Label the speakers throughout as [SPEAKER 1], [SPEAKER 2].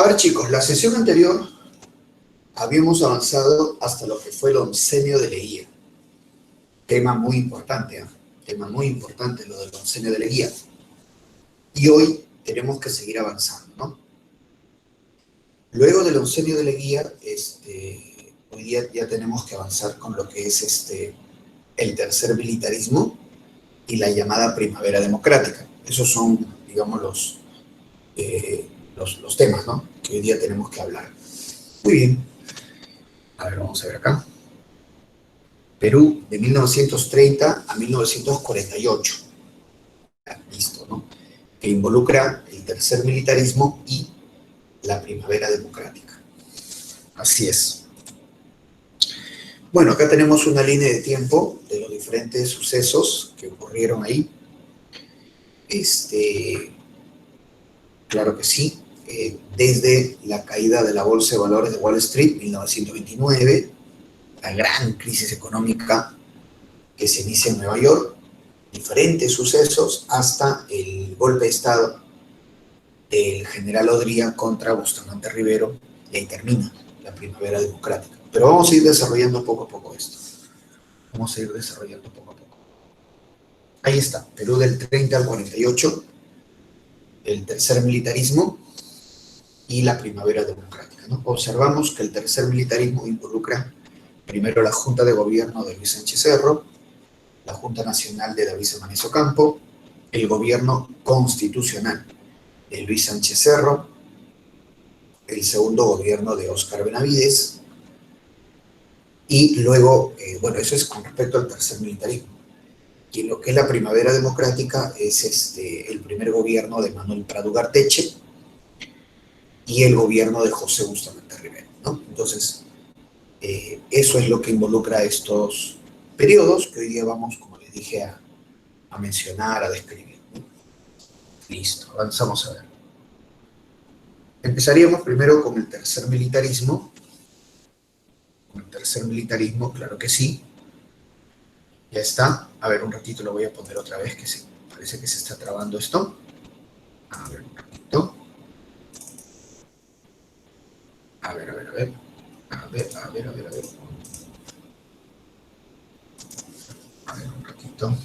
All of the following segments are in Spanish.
[SPEAKER 1] A ver, chicos, la sesión anterior habíamos avanzado hasta lo que fue el oncenio de Leguía. Tema muy importante, ¿eh? Tema muy importante lo del oncenio de Leguía. Y hoy tenemos que seguir avanzando, ¿no? Luego del oncenio de Leguía, hoy día ya tenemos que avanzar con lo que es el tercer militarismo y la llamada primavera democrática. Esos son, digamos, los temas, ¿no?, que hoy día tenemos que hablar. Muy bien. A ver, vamos a ver acá. Perú, de 1930 a 1948. Listo, ¿no? Que involucra el tercer militarismo y la primavera democrática. Así es. Bueno, acá tenemos una línea de tiempo de los diferentes sucesos que ocurrieron ahí. Claro que sí. Desde la caída de la Bolsa de Valores de Wall Street, 1929, la gran crisis económica que se inicia en Nueva York, diferentes sucesos, hasta el golpe de Estado del general Odría contra Bustamante Rivero, y ahí termina la primavera democrática. Pero vamos a ir desarrollando poco a poco esto. Vamos a ir desarrollando poco a poco. Ahí está, Perú del 30 al 48, el tercer militarismo y la primavera democrática, ¿no? Observamos que el tercer militarismo involucra primero la Junta de Gobierno de Luis Sánchez Cerro, la Junta Nacional de David Samanes Ocampo, el gobierno constitucional de Luis Sánchez Cerro, el segundo gobierno de Óscar Benavides, y luego, bueno, eso es con respecto al tercer militarismo. Y lo que es la primavera democrática es el primer gobierno de Manuel Prado Garteche y el gobierno de José Bustamante Rivero, ¿no? Entonces, eso es lo que involucra estos periodos que hoy día vamos, como les dije, a mencionar, a describir, ¿no? Listo, avanzamos a ver. Empezaríamos primero con el tercer militarismo. Con el tercer militarismo, claro que sí. Ya está. A ver, un ratito lo voy a poner otra vez, que parece que se está trabando esto. A ver, un ratito. A ver. A ver. A ver, un ratito. A ver, un ratito.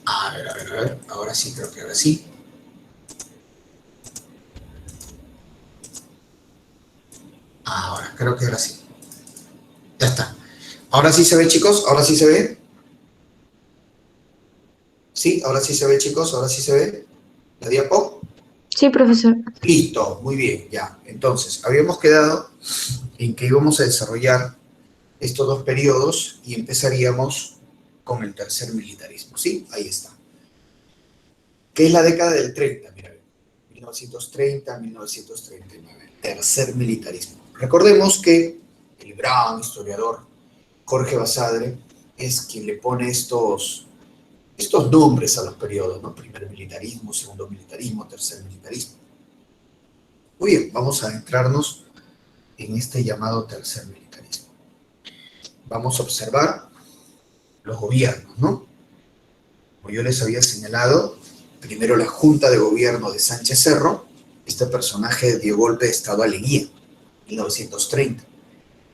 [SPEAKER 1] A ver. Ahora sí, creo que ahora sí. Ahora, creo que ahora sí. Ya está. Ahora sí se ve, chicos. Ahora sí se ve. Sí, ahora sí se ve, chicos. Ahora sí se ve. ¿La diapo?
[SPEAKER 2] Sí, profesor.
[SPEAKER 1] Listo, muy bien, ya. Entonces, habíamos quedado en que íbamos a desarrollar estos dos periodos y empezaríamos con el tercer militarismo, ¿sí? Ahí está. ¿Qué es la década del 30? Mira, 1930, 1939, tercer militarismo. Recordemos que el gran historiador Jorge Basadre es quien le pone estos nombres a los periodos, ¿no? Primer militarismo, segundo militarismo, tercer militarismo. Muy bien, vamos a adentrarnos en este llamado tercer militarismo. Vamos a observar los gobiernos, ¿no? Como yo les había señalado, primero la Junta de Gobierno de Sánchez Cerro, este personaje dio golpe de Estado a Leguía, en 1930.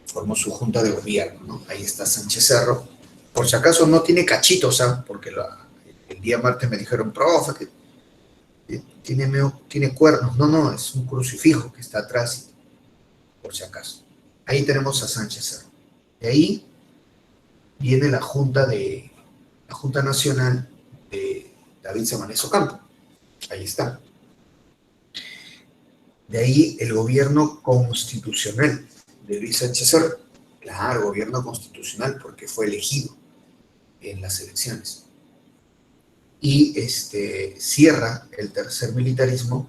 [SPEAKER 1] Formó su Junta de Gobierno, ¿no? Ahí está Sánchez Cerro. Por si acaso no tiene cachitos, ¿ah? Porque el día martes me dijeron, profe, que tiene cuernos. No, es un crucifijo que está atrás, por si acaso. Ahí tenemos a Sánchez Cerro. De ahí viene la Junta Nacional de David Samanes Ocampo. Ahí está. De ahí el gobierno constitucional de Luis Sánchez Cerro. Claro, gobierno constitucional porque fue elegido en las elecciones. Y cierra el tercer militarismo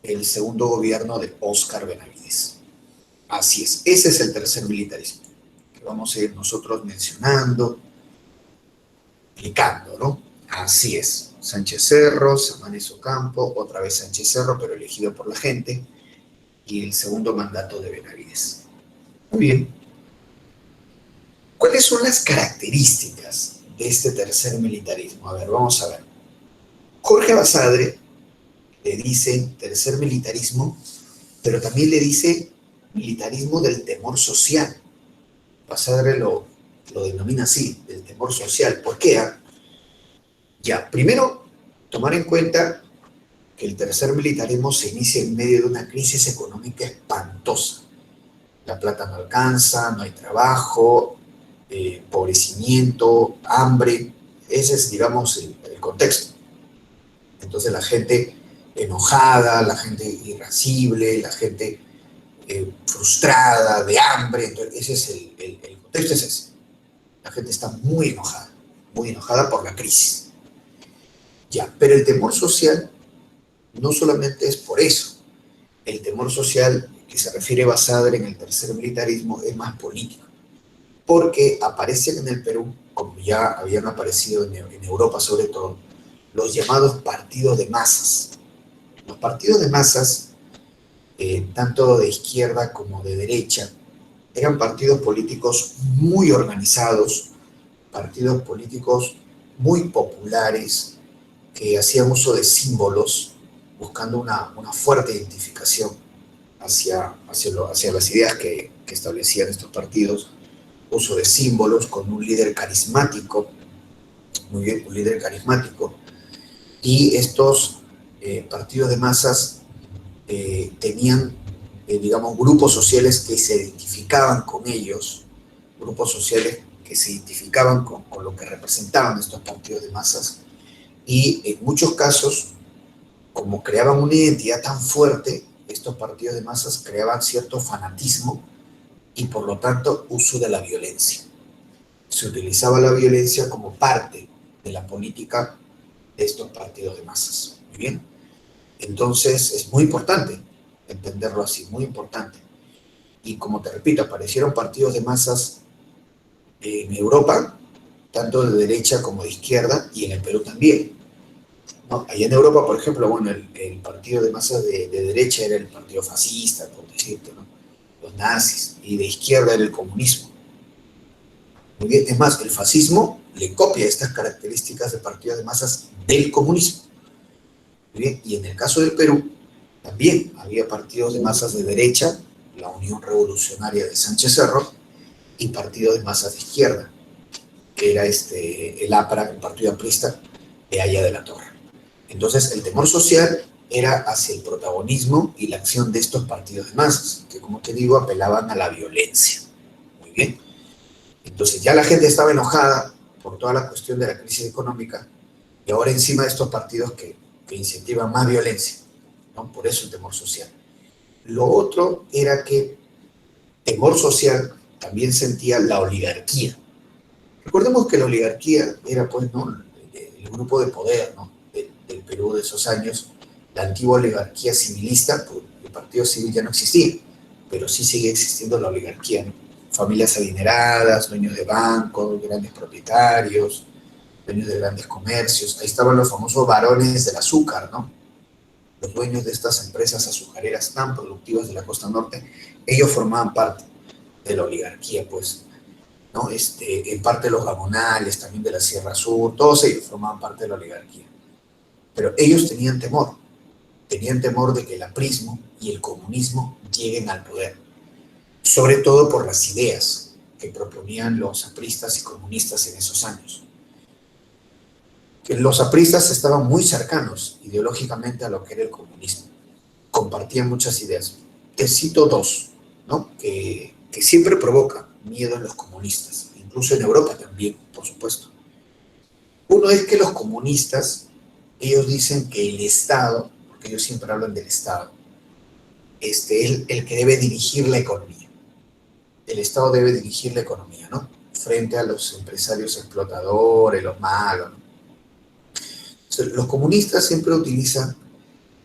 [SPEAKER 1] el segundo gobierno de Óscar Benavides. Así es, ese es el tercer militarismo que vamos a ir nosotros mencionando, explicando, ¿no? Así es, Sánchez Cerro, Samanes Ocampo, otra vez Sánchez Cerro, pero elegido por la gente, y el segundo mandato de Benavides. Muy bien. ¿Cuáles son las características de este tercer militarismo? A ver, vamos a ver. Jorge Basadre le dice tercer militarismo, pero también le dice militarismo del temor social. Basadre lo denomina así, del temor social. ¿Por qué? Ya, primero, tomar en cuenta que el tercer militarismo se inicia en medio de una crisis económica espantosa. La plata no alcanza, no hay trabajo, empobrecimiento, hambre. Ese es, digamos, el contexto. Entonces la gente enojada, la gente irascible, la gente frustrada, de hambre. Entonces ese es el contexto, es ese. La gente está muy enojada por la crisis. Ya, pero el temor social no solamente es por eso. El temor social que se refiere a Basadre en el tercer militarismo es más político, porque aparecen en el Perú, como ya habían aparecido en Europa sobre todo, los llamados partidos de masas. Los partidos de masas, tanto de izquierda como de derecha, eran partidos políticos muy organizados, partidos políticos muy populares, que hacían uso de símbolos, buscando una fuerte identificación hacia las ideas que establecían estos partidos, uso de símbolos con un líder carismático, muy bien, un líder carismático, y estos partidos de masas tenían, digamos, grupos sociales que se identificaban con ellos, grupos sociales que se identificaban con lo que representaban estos partidos de masas, y en muchos casos, como creaban una identidad tan fuerte, estos partidos de masas creaban cierto fanatismo y por lo tanto uso de la violencia. Se utilizaba la violencia como parte de la política de estos partidos de masas. Muy bien. Entonces es muy importante entenderlo así, muy importante. Y como te repito, aparecieron partidos de masas en Europa, tanto de derecha como de izquierda, y en el Perú también. ¿No? Allá en Europa, por ejemplo, bueno, el partido de masas de derecha era el partido fascista, por decirte, ¿no? Los nazis, y de izquierda era el comunismo. Muy bien, es más, el fascismo le copia estas características de partidos de masas del comunismo. Muy bien, y en el caso del Perú, también había partidos de masas de derecha, la Unión Revolucionaria de Sánchez Cerro, y partidos de masas de izquierda, que era el APRA, el partido aprista de Haya de la Torre. Entonces, el temor social era hacia el protagonismo y la acción de estos partidos de masas, que como te digo, apelaban a la violencia. Muy bien. Entonces, ya la gente estaba enojada por toda la cuestión de la crisis económica, y ahora encima de estos partidos que incentivan más violencia, ¿no? Por eso el temor social. Lo otro era que temor social también sentía la oligarquía. Recordemos que la oligarquía era, pues, ¿no?, el grupo de poder, ¿no?, del Perú de esos años, la antigua oligarquía civilista. Pues, el partido civil ya no existía, pero sí sigue existiendo la oligarquía, ¿no? Familias adineradas, dueños de bancos, grandes propietarios, dueños de grandes comercios. Ahí estaban los famosos varones del azúcar, ¿no? Los dueños de estas empresas azucareras tan productivas de la costa norte. Ellos formaban parte de la oligarquía, pues, ¿no? En parte los gamonales, también de la Sierra Sur, todos ellos formaban parte de la oligarquía. Pero ellos tenían temor de que el aprismo y el comunismo lleguen al poder, sobre todo por las ideas que proponían los apristas y comunistas en esos años. Los apristas estaban muy cercanos ideológicamente a lo que era el comunismo, compartían muchas ideas. Te cito dos, ¿no?, que siempre provocan miedo en los comunistas, incluso en Europa también, por supuesto. Uno es que los comunistas, ellos dicen que el Estado, porque ellos siempre hablan del Estado, es el que debe dirigir la economía. El Estado debe dirigir la economía, ¿no? Frente a los empresarios explotadores, los malos, ¿no? Entonces, los comunistas siempre utilizan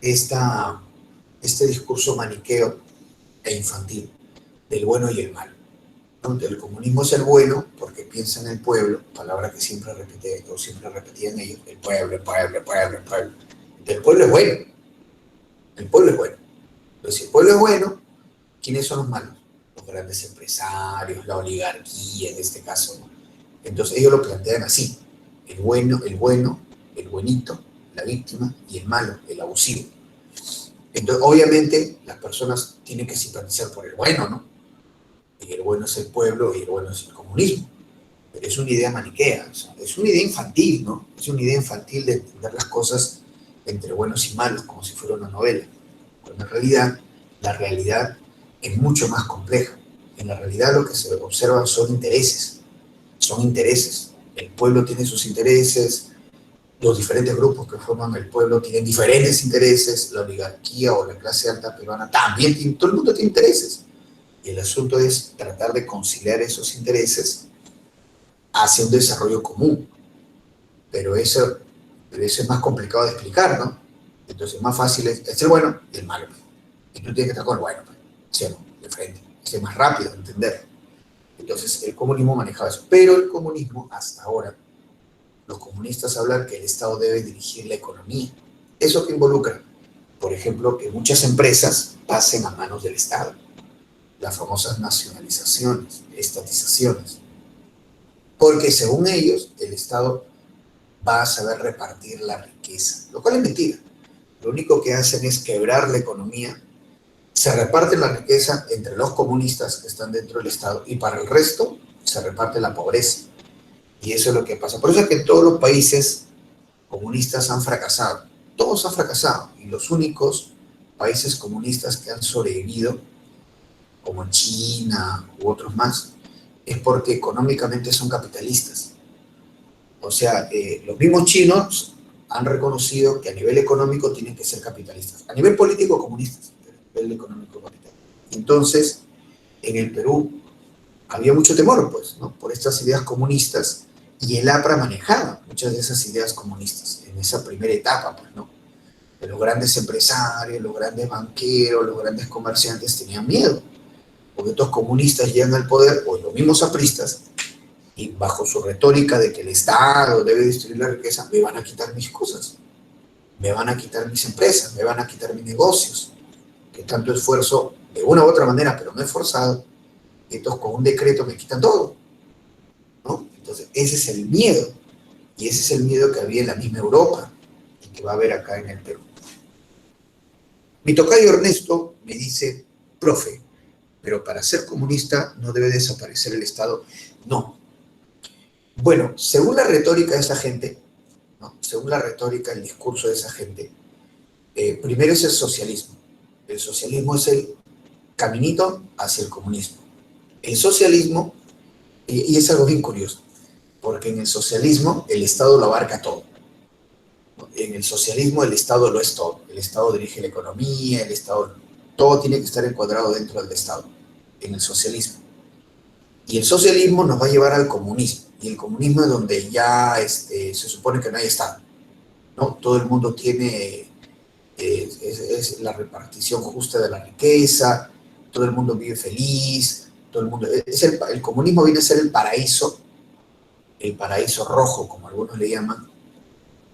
[SPEAKER 1] este discurso maniqueo e infantil del bueno y el malo, ¿no? El comunismo es el bueno porque piensa en el pueblo, palabra que siempre repetían ellos, el pueblo, el pueblo, el pueblo, el pueblo. El pueblo es bueno, el pueblo es bueno. Entonces, si el pueblo es bueno, ¿quiénes son los malos? Los grandes empresarios, la oligarquía en este caso, ¿no? Entonces ellos lo plantean así: el bueno, el buenito, la víctima, y el malo, el abusivo. Entonces, obviamente, las personas tienen que simpatizar por el bueno, ¿no? Y el bueno es el pueblo y el bueno es el comunismo. Pero es una idea maniquea, o sea, es una idea infantil, ¿no? Es una idea infantil de entender las cosas entre buenos y malos, como si fuera una novela. Cuando en realidad, la realidad es mucho más compleja. En la realidad lo que se observa son intereses. Son intereses. El pueblo tiene sus intereses, los diferentes grupos que forman el pueblo tienen diferentes intereses, la oligarquía o la clase alta peruana también tiene, todo el mundo tiene intereses. Y el asunto es tratar de conciliar esos intereses hacia un desarrollo común. Pero eso es más complicado de explicar, ¿no? Entonces, más fácil es el bueno y el malo. Y tú tienes que estar con el bueno, ¿sí o no? De frente. Es más rápido de entender. Entonces, el comunismo manejaba eso. Pero el comunismo, hasta ahora, los comunistas hablan que el Estado debe dirigir la economía. ¿Eso que involucra? Por ejemplo, que muchas empresas pasen a manos del Estado. Las famosas nacionalizaciones, estatizaciones. Porque según ellos, el Estado va a saber repartir la riqueza, lo cual es mentira. Lo único que hacen es quebrar la economía, se reparte la riqueza entre los comunistas que están dentro del Estado y para el resto se reparte la pobreza. Y eso es lo que pasa. Por eso es que todos los países comunistas han fracasado. Todos han fracasado. Y los únicos países comunistas que han sobrevivido, como China u otros más, es porque económicamente son capitalistas. O sea, los mismos chinos han reconocido que a nivel económico tienen que ser capitalistas. A nivel político, comunistas. A nivel económico, capitalistas. Entonces, en el Perú había mucho temor, pues, ¿no? Por estas ideas comunistas, y el APRA manejaba muchas de esas ideas comunistas en esa primera etapa, pues, ¿no? De los grandes empresarios, los grandes banqueros, los grandes comerciantes tenían miedo, porque estos comunistas llegan al poder, o los mismos apristas, y bajo su retórica de que el Estado debe distribuir la riqueza, me van a quitar mis cosas, me van a quitar mis empresas, me van a quitar mis negocios, que tanto esfuerzo, de una u otra manera, pero no he forzado, entonces con un decreto me quitan todo, ¿no? Entonces ese es el miedo, y ese es el miedo que había en la misma Europa, y que va a haber acá en el Perú. Mi tocayo Ernesto me dice: profe, pero para ser comunista no debe desaparecer el Estado. No. Bueno, según la retórica de esa gente, ¿no? Según la retórica, el discurso de esa gente, primero es el socialismo. El socialismo es el caminito hacia el comunismo. El socialismo, y es algo bien curioso, porque en el socialismo el Estado lo abarca todo. En el socialismo el Estado lo es todo. El Estado dirige la economía, el Estado, todo tiene que estar encuadrado dentro del Estado, en el socialismo. Y el socialismo nos va a llevar al comunismo. Y el comunismo es donde ya se supone que no hay Estado, ¿no? Todo el mundo tiene, es la repartición justa de la riqueza, todo el mundo vive feliz, todo el mundo, el comunismo viene a ser el paraíso rojo, como algunos le llaman,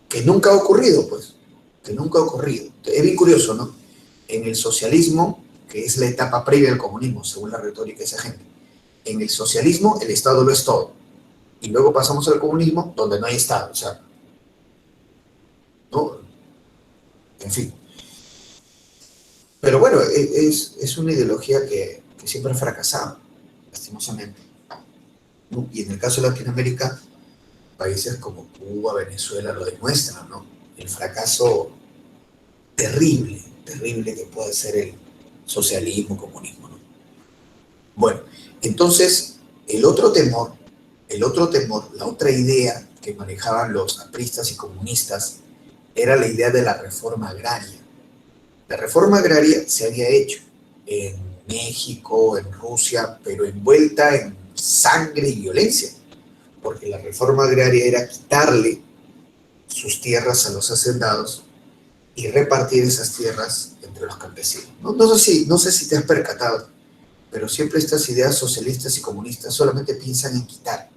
[SPEAKER 1] que nunca ha ocurrido, pues, que nunca ha ocurrido. Es bien curioso, ¿no? En el socialismo, que es la etapa previa al comunismo, según la retórica de esa gente, en el socialismo el Estado lo es todo. Y luego pasamos al comunismo, donde no hay Estado, o sea, ¿no? En fin. Pero bueno, es una ideología que siempre ha fracasado, lastimosamente, ¿no? Y en el caso de Latinoamérica, países como Cuba, Venezuela lo demuestran, ¿no? El fracaso terrible, terrible que puede ser el socialismo, comunismo, ¿no? Bueno, entonces, la otra idea que manejaban los apristas y comunistas era la idea de la reforma agraria. La reforma agraria se había hecho, en México, en Rusia, pero envuelta en sangre y violencia, porque la reforma agraria era quitarle sus tierras a los hacendados y repartir esas tierras entre los campesinos. No sé si te has percatado, pero siempre estas ideas socialistas y comunistas solamente piensan en quitar.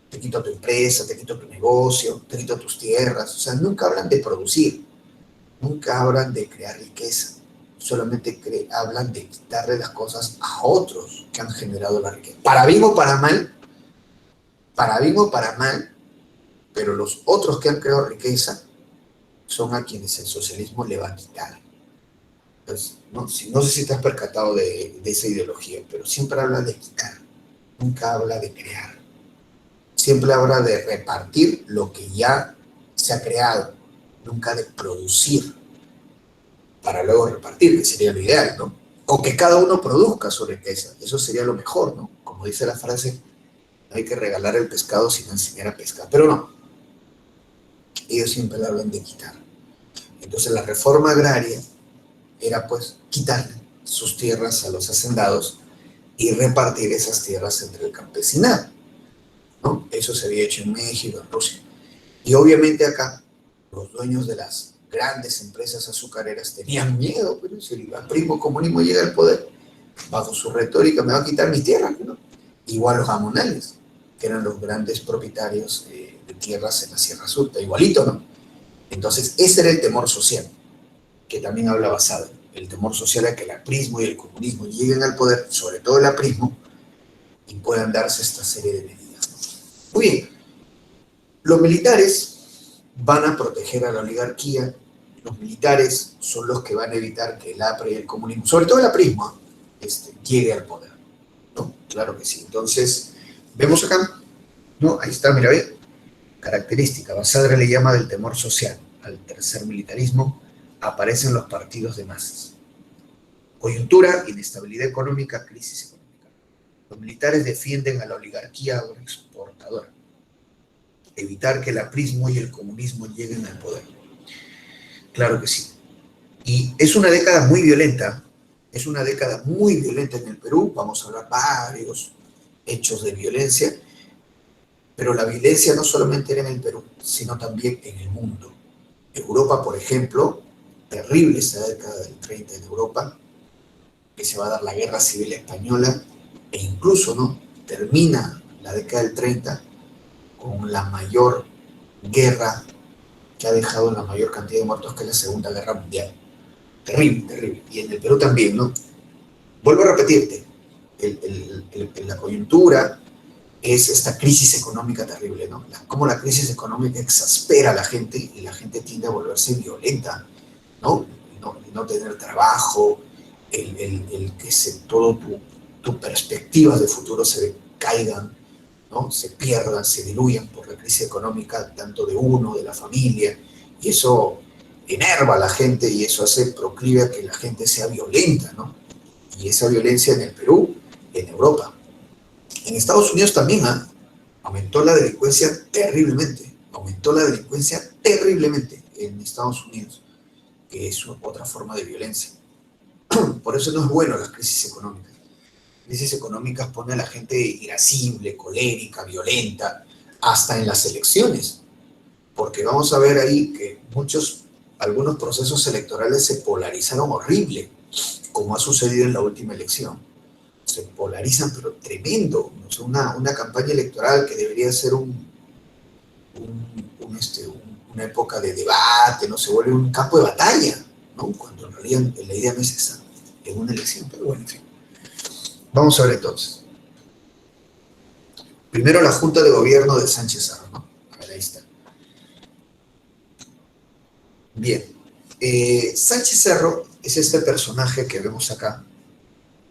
[SPEAKER 1] Te quito tu empresa, te quito tu negocio, te quito tus tierras. O sea, nunca hablan de producir, nunca hablan de crear riqueza. Solamente hablan de quitarle las cosas a otros que han generado la riqueza. Para bien o para mal, pero los otros que han creado riqueza son a quienes el socialismo le va a quitar. Entonces, no sé si te has percatado de esa ideología, pero siempre habla de quitar, nunca habla de crear. Siempre habla de repartir lo que ya se ha creado, nunca de producir para luego repartir, que sería lo ideal, ¿no? O que cada uno produzca su riqueza, eso sería lo mejor, ¿no? Como dice la frase, no hay que regalar el pescado sino enseñar a pescar, pero no, ellos siempre hablan de quitar. Entonces la reforma agraria era pues quitarle sus tierras a los hacendados y repartir esas tierras entre el campesinado, ¿no? Eso se había hecho en México, en Rusia. Y obviamente acá los dueños de las grandes empresas azucareras tenían miedo, pero si el primo comunismo llega al poder, bajo su retórica me va a quitar mis tierras, ¿no? Igual los amonales, que eran los grandes propietarios de tierras en la Sierra Sur, igualito, ¿no? Entonces ese era el temor social, que también habla Basada, el temor social a que el aprismo y el comunismo lleguen al poder, sobre todo el aprismo, y puedan darse esta serie de medidas, ¿no? Muy bien, los militares van a proteger a la oligarquía, los militares son los que van a evitar que el APRA y el comunismo, sobre todo el aprismo, llegue al poder, ¿no? Claro que sí. Entonces, vemos acá, ¿no? Ahí está, mira, ve, característica, Basadre le llama del temor social al tercer militarismo, aparecen los partidos de masas. Coyuntura, inestabilidad económica, crisis económica. Los militares defienden a la oligarquía agroexportadora, evitar que el aprismo y el comunismo lleguen al poder. Claro que sí. Y es una década muy violenta, en el Perú, vamos a hablar varios hechos de violencia, pero la violencia no solamente era en el Perú, sino también en el mundo. Europa, por ejemplo, terrible esta década del 30 en Europa, que se va a dar la Guerra Civil Española, e incluso, ¿no?, termina la década del 30 con la mayor guerra que ha dejado la mayor cantidad de muertos, que es la Segunda Guerra Mundial. Terrible, terrible. Y en el Perú también, ¿no? Vuelvo a repetirte, la coyuntura es esta crisis económica terrible, ¿no? Cómo la crisis económica exaspera a la gente y la gente tiende a volverse violenta, ¿no? No tener trabajo, el que todo tu perspectivas de futuro se caigan, ¿no? Se pierdan, se diluyan por la crisis económica, tanto de uno, de la familia, y eso enerva a la gente y eso hace proclive a que la gente sea violenta, ¿no? Y esa violencia en el Perú, en Europa. En Estados Unidos también aumentó la delincuencia terriblemente, en Estados Unidos, que es otra forma de violencia. Por eso no es bueno las crisis económicas. Crisis económicas pone a la gente irascible, colérica, violenta, hasta en las elecciones, porque vamos a ver ahí que algunos procesos electorales se polarizaron horrible, como ha sucedido en la última elección. Se polarizan, pero tremendo. O sea, una campaña electoral que debería ser una época de debate, no se vuelve un campo de batalla, ¿no? Cuando en realidad la idea no es esa, en una elección, pero bueno, en fin. Vamos a ver entonces. Primero la Junta de Gobierno de Sánchez Cerro, ¿no? A ver, ahí está. Bien. Sánchez Cerro es este personaje que vemos acá.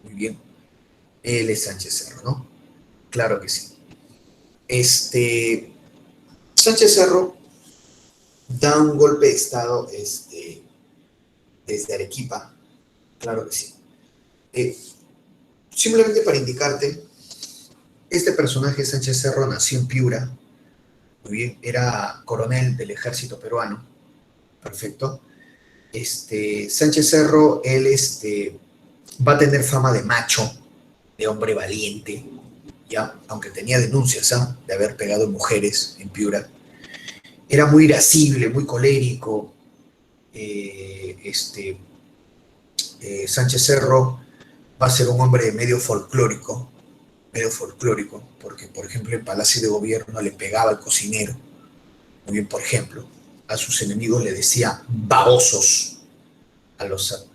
[SPEAKER 1] Muy bien. Él es Sánchez Cerro, ¿no? Claro que sí. Sánchez Cerro da un golpe de Estado desde Arequipa. Claro que sí. Simplemente para indicarte, este personaje, Sánchez Cerro, nació en Piura. Muy bien, era coronel del ejército peruano. Perfecto. Sánchez Cerro, él va a tener fama de macho, de hombre valiente, ya, aunque tenía denuncias de haber pegado mujeres en Piura. Era muy irascible, muy colérico. eh, este, Sánchez Cerro va a ser un hombre medio folclórico, porque por ejemplo en Palacio de Gobierno le pegaba al cocinero, muy bien, por ejemplo, a sus enemigos le decía babosos, a los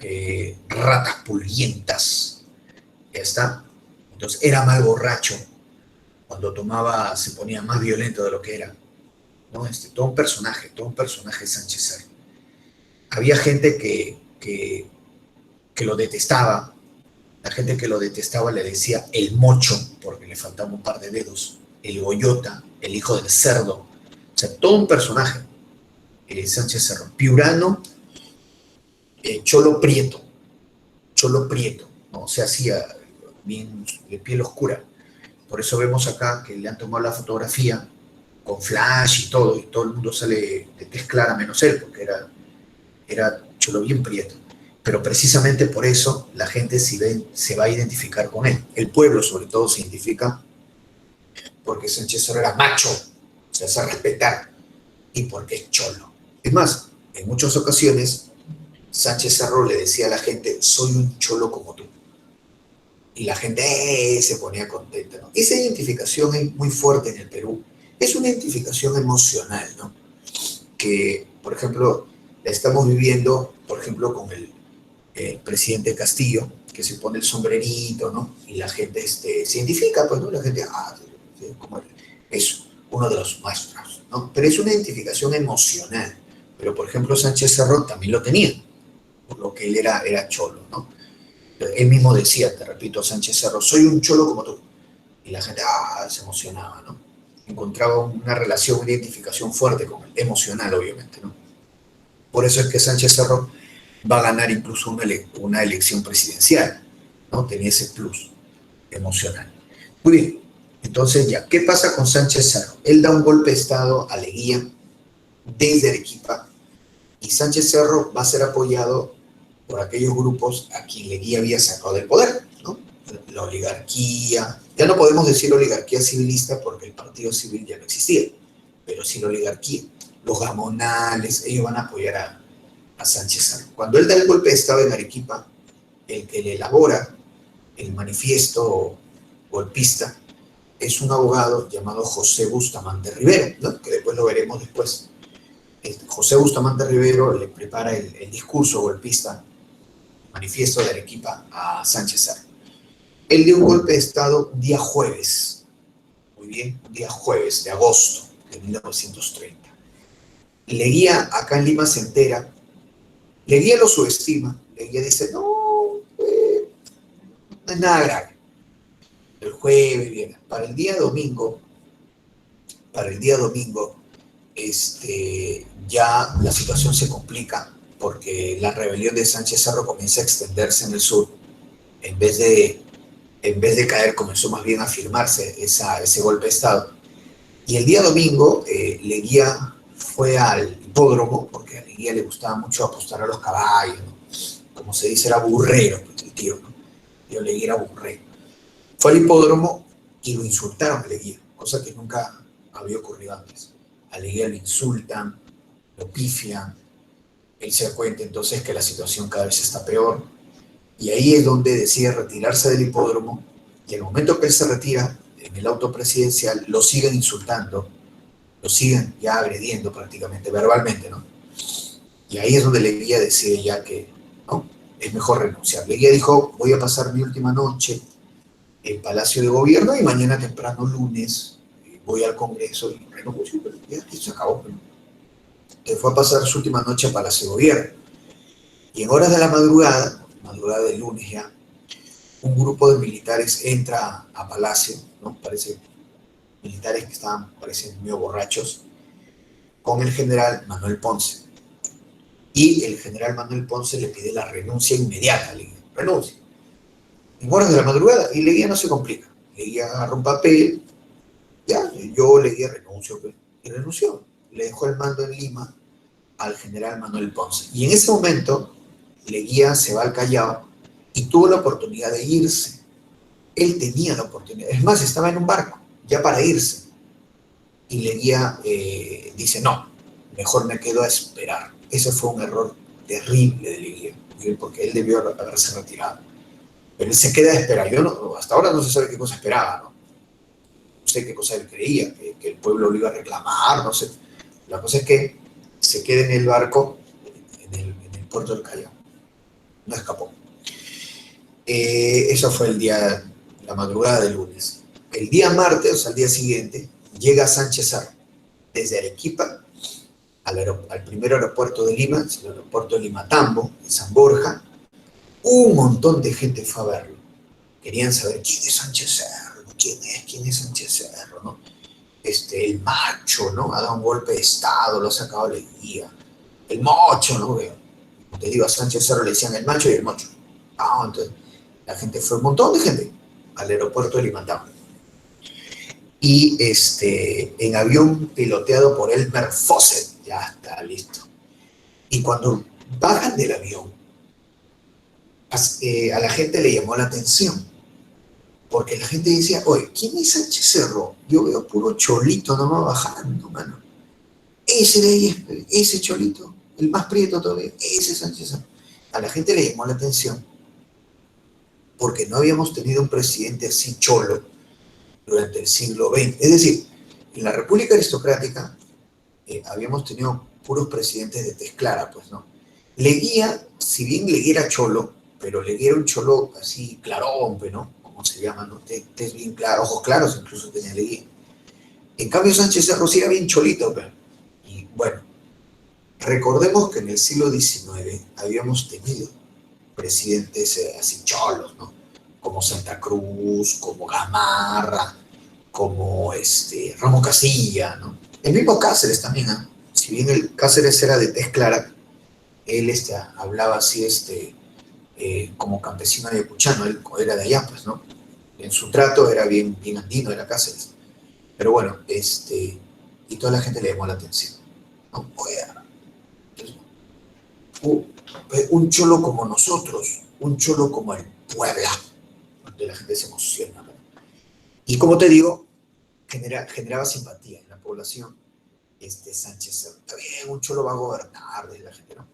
[SPEAKER 1] ratas pulguientas, ya está. Entonces era mal borracho, cuando tomaba se ponía más violento de lo que era, ¿no? Todo un personaje Sánchez Cerro. Había gente que lo detestaba. La gente que lo detestaba le decía el mocho, porque le faltaba un par de dedos, el goyota, el hijo del cerdo. O sea, todo un personaje, Sánchez Cerro. Piurano, Cholo Prieto, ¿no? Se hacía bien de piel oscura. Por eso vemos acá que le han tomado la fotografía con flash y todo el mundo sale de tez clara menos él, porque era Cholo bien Prieto. Pero precisamente por eso la gente se va a identificar con él. El pueblo sobre todo se identifica porque Sánchez Cerro era macho, se hace respetar, y porque es cholo. Es más, en muchas ocasiones Sánchez Cerro le decía a la gente, soy un cholo como tú. Y la gente se ponía contenta, ¿no? Esa identificación es muy fuerte en el Perú. Es una identificación emocional, ¿no? Que, por ejemplo, la estamos viviendo, por ejemplo, con el presidente Castillo, que se pone el sombrerito, ¿no? Y la gente se identifica, pues, ¿no? La gente, como es uno de los maestros, ¿no? Pero es una identificación emocional. Pero, por ejemplo, Sánchez Cerro también lo tenía, por lo que él era cholo, ¿no? Él mismo decía, te repito, Sánchez Cerro, soy un cholo como tú. Y la gente, se emocionaba, ¿no? Encontraba una relación, una identificación fuerte con él, emocional, obviamente, ¿no? Por eso es que Sánchez Cerro va a ganar incluso una elección presidencial, ¿no? Tenía ese plus emocional. Muy bien, entonces ya, ¿qué pasa con Sánchez Cerro? Él da un golpe de Estado a Leguía desde Arequipa y Sánchez Cerro va a ser apoyado por aquellos grupos a quien Leguía había sacado del poder, ¿no? La oligarquía, ya no podemos decir oligarquía civilista porque el partido civil ya no existía, pero sí la oligarquía, los gamonales, ellos van a apoyar a Sánchez Cerro. Cuando él da el golpe de Estado en Arequipa, el que le elabora el manifiesto golpista es un abogado llamado José Bustamante Rivero, ¿no? Que después lo veremos después. José Bustamante Rivero le prepara el discurso golpista, el manifiesto de Arequipa a Sánchez Cerro. Él dio un golpe de Estado un día jueves, muy bien, un día jueves de agosto de 1930. Leguía acá en Lima se entera, Leguía lo subestima, Leguía dice, no, no es nada grave. El jueves viene. Para el día domingo, ya la situación se complica porque la rebelión de Sánchez Cerro comienza a extenderse en el sur. En vez de, en vez de caer, comenzó más bien a firmarse ese golpe de Estado. Y el día domingo, Leguía fue al hipódromo, porque a Leguía le gustaba mucho apostar a los caballos, ¿no? Como se dice, era burrero, pues, el tío, ¿no? Yo Leguía era burrero. Fue al hipódromo y lo insultaron a Leguía, cosa que nunca había ocurrido antes. A Leguía lo insultan, lo pifian, él se da cuenta entonces que la situación cada vez está peor, y ahí es donde decide retirarse del hipódromo, y en el momento que él se retira, en el auto presidencial, lo siguen insultando, lo siguen ya agrediendo prácticamente, verbalmente, ¿no? Y ahí es donde Leguía decide ya que, ¿no? Es mejor renunciar. Leguía dijo, voy a pasar mi última noche en Palacio de Gobierno y mañana temprano, lunes, voy al Congreso y renuncio, pero ya se acabó. Que fue a pasar su última noche a Palacio de Gobierno. Y en horas de la madrugada del lunes ya, un grupo de militares entra a Palacio, ¿no? Parece militares que estaban, parecen medio borrachos, con el general Manuel Ponce. Y el general Manuel Ponce le pide la renuncia inmediata, le dice, renuncia. En horas de la madrugada, y Leguía no se complica. Leguía agarra un papel, ya, yo Leguía renuncio, y renunció. Le dejó el mando en Lima al general Manuel Ponce. Y en ese momento, Leguía se va al Callao y tuvo la oportunidad de irse. Él tenía la oportunidad, es más, estaba en un barco, ya para irse, y Leguía dice, no, mejor me quedo a esperar. Ese fue un error terrible de Leguía, porque él debió haberse retirado. Pero él se queda a esperar. Hasta ahora no se sabe qué cosa esperaba, ¿no? No sé qué cosa él creía, que el pueblo lo iba a reclamar, no sé. La cosa es que se queda en el barco, en el puerto del Callao. No escapó. Eso fue la madrugada del lunes. El día martes, o sea, al día siguiente, llega Sánchez Cerro desde Arequipa al primer aeropuerto de Lima, el aeropuerto de Limatambo, en San Borja. Un montón de gente fue a verlo. Querían saber quién es Sánchez Cerro, quién es Sánchez Cerro, ¿no? El macho, ¿no? Ha dado un golpe de Estado, lo ha sacado de guía. El mocho, ¿no? Como te digo, a Sánchez Cerro le decían el macho y el mocho. Ah, entonces la gente fue, un montón de gente, al aeropuerto de Limatambo. Y en avión piloteado por Elmer Fawcett, ya está listo. Y cuando bajan del avión, a la gente le llamó la atención, porque la gente decía, oye, ¿quién es Sánchez Cerro? Yo veo puro cholito nomás bajando, mano. Ese de ahí, ese cholito, el más prieto todavía, ese es Sánchez Cerro. A la gente le llamó la atención, porque no habíamos tenido un presidente así cholo durante el siglo XX. Es decir, en la República Aristocrática habíamos tenido puros presidentes de tez clara, pues, ¿no? Leguía, si bien Leguía era cholo, pero Leguía era un cholo así clarón, ¿no? Como se llama, ¿no? Tez bien clara, ojos claros incluso tenía Leguía. En cambio, Sánchez Cerro sí era bien cholito, pero. Y bueno, recordemos que en el siglo XIX habíamos tenido presidentes así cholos, ¿no? Como Santa Cruz, como Gamarra, como Ramón Casilla, ¿no? El mismo Cáceres también, ¿eh? Si bien el Cáceres era de tez clara, él hablaba así, como campesino ayacuchano, él era de allá, pues, ¿no? En su trato era bien, bien andino, era Cáceres. Pero bueno, y toda la gente le llamó la atención, ¿no? Oye, un cholo como nosotros, un cholo como el Puebla, donde la gente se emociona, ¿no? Y como te digo, generaba simpatía en la población. Sánchez, está bien, un cholo va a gobernar, de la gente, ¿no?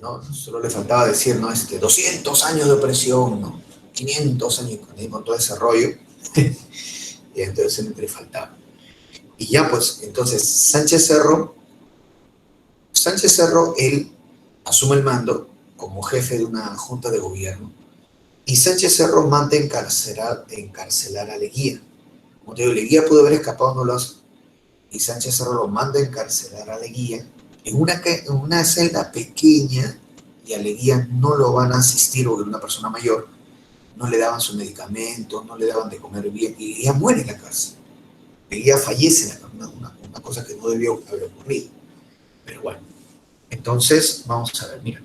[SPEAKER 1] ¿No? Solo le faltaba decir, ¿no? 200 años de opresión, ¿no? 500 años con todo ese rollo. Y entonces le faltaba. Y ya, pues, entonces, Sánchez Cerro, él asume el mando como jefe de una junta de gobierno. Y Sánchez Cerro manda encarcelar a Leguía. Como te digo, Leguía pudo haber escapado, no lo hace. Y Sánchez Cerro lo manda a encarcelar a Leguía en una celda pequeña, y a Leguía no lo van a asistir porque era una persona mayor, no le daban sus medicamentos, no le daban de comer bien, y Leguía muere en la cárcel. Leguía fallece en la cárcel, una cosa que no debió haber ocurrido. Pero bueno, entonces vamos a ver, mira.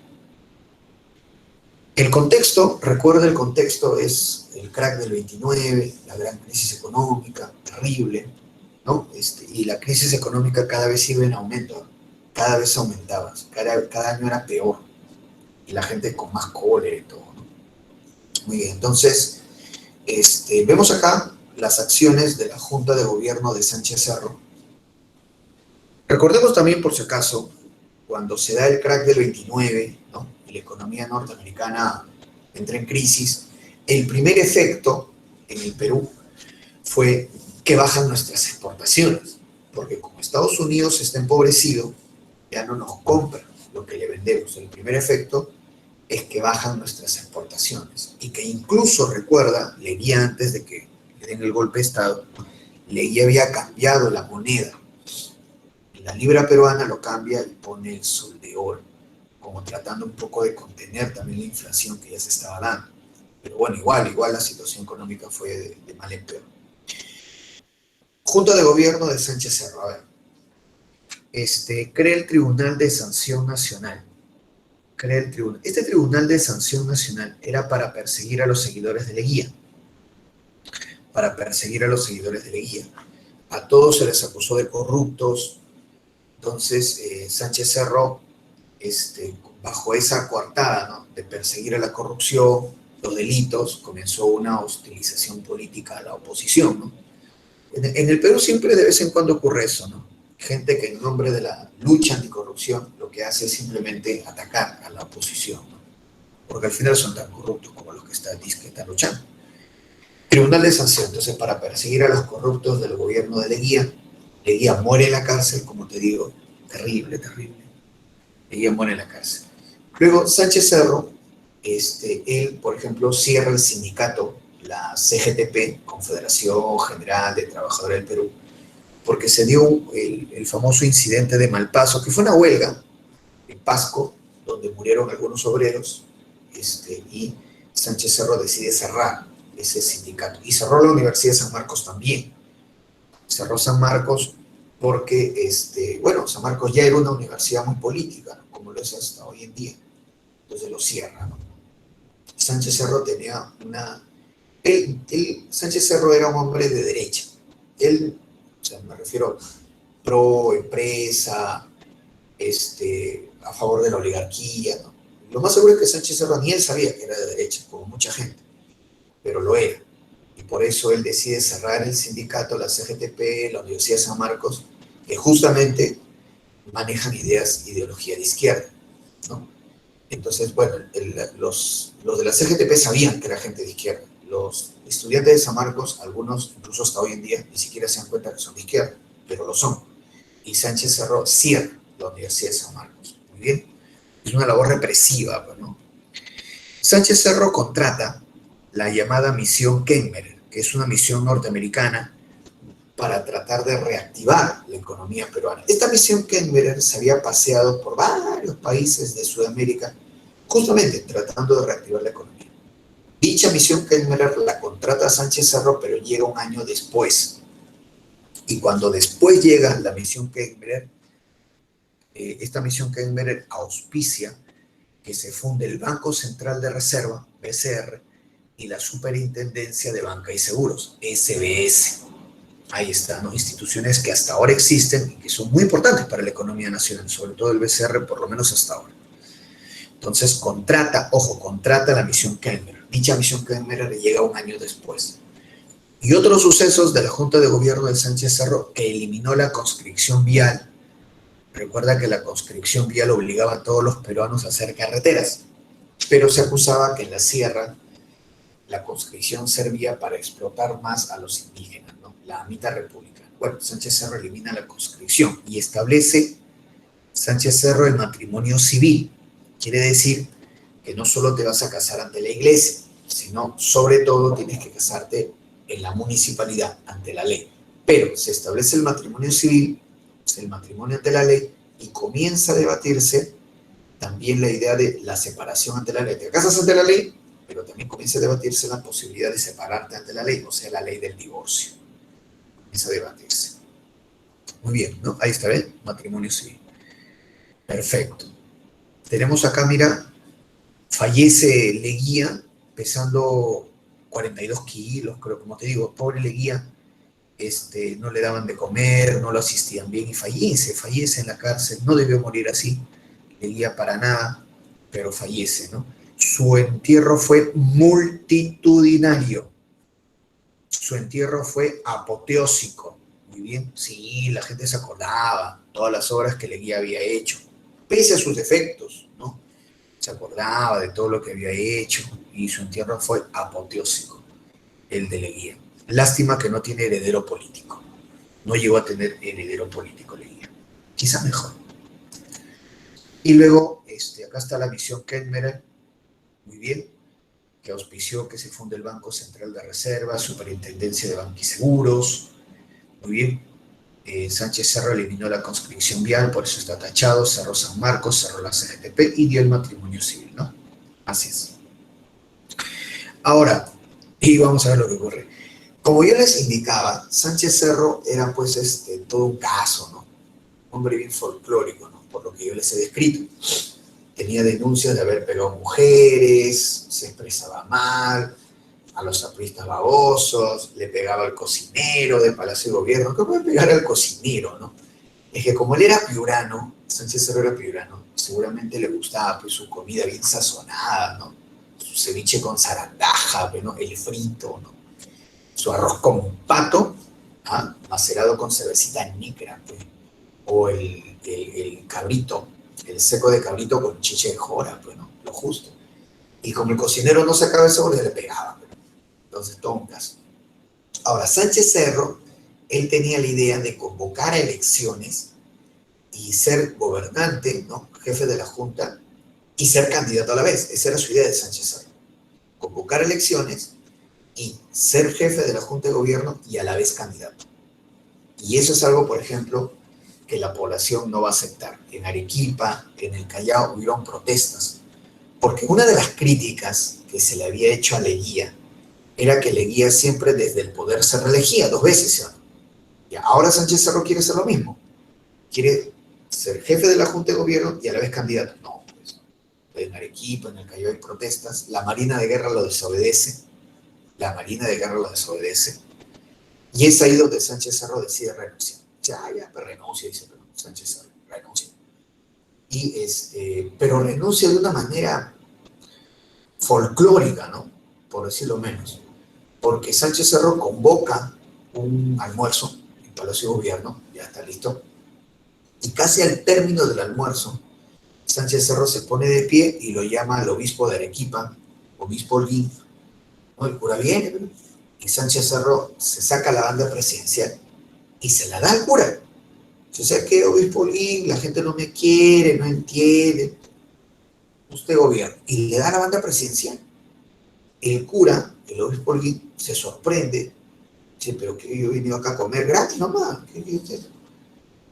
[SPEAKER 1] El contexto, recuerda, el contexto es el crack del 29, la gran crisis económica, terrible, ¿no? Y la crisis económica cada vez iba en aumento, cada vez aumentaba, cada año era peor, y la gente con más cólera y todo, ¿no? Muy bien, entonces, vemos acá las acciones de la Junta de Gobierno de Sánchez Cerro. Recordemos también, por si acaso, cuando se da el crack del 29, ¿no? Y la economía norteamericana entra en crisis, el primer efecto en el Perú fue que bajan nuestras exportaciones, porque como Estados Unidos está empobrecido, ya no nos compra lo que le vendemos. El primer efecto es que bajan nuestras exportaciones, y que incluso, recuerda, Leguía, antes de que le den el golpe de Estado, Leguía había cambiado la moneda. La libra peruana lo cambia y pone el sol de oro, como tratando un poco de contener también la inflación que ya se estaba dando. Pero bueno, igual la situación económica fue de mal en peor. Junta de Gobierno de Sánchez Cerro, a ver. Crea el Tribunal de Sanción Nacional. Este Tribunal de Sanción Nacional era para perseguir a los seguidores de Leguía. A todos se les acusó de corruptos. Entonces, Sánchez Cerro bajo esa coartada, ¿no?, de perseguir a la corrupción, los delitos, comenzó una hostilización política a la oposición, ¿no? En el Perú siempre de vez en cuando ocurre eso, ¿no? Gente que en nombre de la lucha anticorrupción lo que hace es simplemente atacar a la oposición, ¿no? Porque al final son tan corruptos como los que están luchando. Tribunal de Sanción, entonces, para perseguir a los corruptos del gobierno de Leguía muere en la cárcel, como te digo, terrible, terrible. Leguía muere en la cárcel. Luego, Sánchez Cerro, él, por ejemplo, cierra el sindicato, la CGTP, Confederación General de Trabajadores del Perú, porque se dio el famoso incidente de Malpaso, que fue una huelga en Pasco, donde murieron algunos obreros, y Sánchez Cerro decide cerrar ese sindicato. Y cerró la Universidad de San Marcos también. Cerró San Marcos porque, bueno, San Marcos ya era una universidad muy política, ¿no?, como lo es hasta hoy en día. Entonces lo cierra, ¿no? Sánchez Cerro tenía una... Sánchez Cerro era un hombre de derecha. Él, o sea, me refiero pro empresa, a favor de la oligarquía, ¿no? Lo más seguro es que Sánchez Cerro ni él sabía que era de derecha, como mucha gente, pero lo era. Y por eso él decide cerrar el sindicato, la CGTP, la Universidad de San Marcos, que justamente manejan ideología de izquierda, ¿no? Entonces, bueno, los de la CGTP sabían que era gente de izquierda. Los estudiantes de San Marcos, algunos, incluso hasta hoy en día, ni siquiera se dan cuenta que son de izquierda, pero lo son. Y Sánchez Cerro cierra la Universidad de San Marcos. Muy bien. Es una labor represiva, ¿no? Sánchez Cerro contrata la llamada Misión Kenmer, que es una misión norteamericana para tratar de reactivar la economía peruana. Esta misión Kenmer se había paseado por varios países de Sudamérica, justamente tratando de reactivar la economía. Dicha misión Kenmer la contrata Sánchez Cerro, pero llega un año después. Y cuando después llega la misión Kenmer, esta misión Kenmer auspicia que se funde el Banco Central de Reserva, BCR, y la Superintendencia de Banca y Seguros, SBS. Ahí están, ¿no?, instituciones que hasta ahora existen y que son muy importantes para la economía nacional, sobre todo el BCR, por lo menos hasta ahora. Entonces contrata la misión Kenmer. Dicha misión Kenmer le llega un año después. Y otros sucesos de la Junta de Gobierno de Sánchez Cerro, que eliminó la conscripción vial. Recuerda que la conscripción vial obligaba a todos los peruanos a hacer carreteras, pero se acusaba que en la sierra la conscripción servía para explotar más a los indígenas, ¿no?, la mitad república. Bueno, Sánchez Cerro elimina la conscripción y establece Sánchez Cerro el matrimonio civil. Quiere decir que no solo te vas a casar ante la iglesia, sino sobre todo tienes que casarte en la municipalidad ante la ley. Pero se establece el matrimonio civil, el matrimonio ante la ley, y comienza a debatirse también la idea de la separación ante la ley. Te casas ante la ley, pero también comienza a debatirse la posibilidad de separarte ante la ley, o sea, la ley del divorcio. Comienza a debatirse. Muy bien, ¿no? Ahí está, ¿ven? Matrimonio civil. Perfecto. Tenemos acá, mira, fallece Leguía, pesando 42 kilos, creo, como te digo, pobre Leguía, no le daban de comer, no lo asistían bien y fallece en la cárcel. No debió morir así, Leguía para nada, pero fallece, ¿no? Su entierro fue multitudinario, su entierro fue apoteósico. Muy bien, sí, la gente se acordaba, todas las obras que Leguía había hecho, pese a sus defectos, ¿no? Se acordaba de todo lo que había hecho y su entierro fue apoteósico, el de Leguía. Lástima que no tiene heredero político. No llegó a tener heredero político Leguía. Quizá mejor. Y luego, acá está la misión Kenmer, muy bien, que auspició que se funde el Banco Central de Reserva, Superintendencia de Banca y Seguros. Muy bien. Sánchez Cerro eliminó la conscripción vial, por eso está tachado, cerró San Marcos, cerró la CGTP y dio el matrimonio civil, ¿no? Así es. Ahora, y vamos a ver lo que ocurre. Como yo les indicaba, Sánchez Cerro era pues todo un caso, ¿no? Un hombre bien folclórico, ¿no? Por lo que yo les he descrito. Tenía denuncias de haber pegado mujeres, se expresaba mal, a los apristas babosos, le pegaba al cocinero del Palacio de Gobierno. ¿Qué puede pegar al cocinero, no? Es que como él era piurano, Sánchez Cerro era piurano, seguramente le gustaba pues, su comida bien sazonada, ¿no? Su ceviche con zarandaja, pues, ¿no? El frito, ¿no? Su arroz con pato, ¿ah? Macerado con cervecita negra, pues. O el cabrito, el seco de cabrito con chiche de jora, pues, ¿no? Lo justo. Y como el cocinero no sacaba el sabor, se le pegaba, pues. Entonces, todo un caso. Ahora, Sánchez Cerro, él tenía la idea de convocar a elecciones y ser gobernante, ¿no? Jefe de la Junta, y ser candidato a la vez. Esa era su idea de Sánchez Cerro. Convocar elecciones y ser jefe de la Junta de Gobierno y a la vez candidato. Y eso es algo, por ejemplo, que la población no va a aceptar. En Arequipa, en el Callao, hubieron protestas. Porque una de las críticas que se le había hecho a Leguía era que Leguía siempre desde el poder se reelegía 2 veces, ¿sí? Y ahora Sánchez Cerro quiere hacer lo mismo. Quiere ser jefe de la Junta de Gobierno y a la vez candidato. No, pues, en Arequipa, en el Callao hay protestas. La Marina de Guerra lo desobedece. La Marina de Guerra lo desobedece. Y es ahí donde Sánchez Cerro decide renunciar. Ya, pero renuncia, dice Sánchez Cerro, renuncia. Pero renuncia de una manera folclórica, ¿no? Por decirlo menos. Porque Sánchez Cerro convoca un almuerzo en Palacio de Gobierno, ya está listo, y casi al término del almuerzo, Sánchez Cerro se pone de pie y lo llama al obispo de Arequipa, obispo Holguín, ¿no? El cura viene, y Sánchez Cerro se saca la banda presidencial y se la da al cura. O sea que obispo Holguín, la gente no me quiere, no entiende, usted gobierna, y le da la banda presidencial. El cura, el obispo Holguín, se sorprende, dice, pero que yo he venido acá a comer gratis nomás.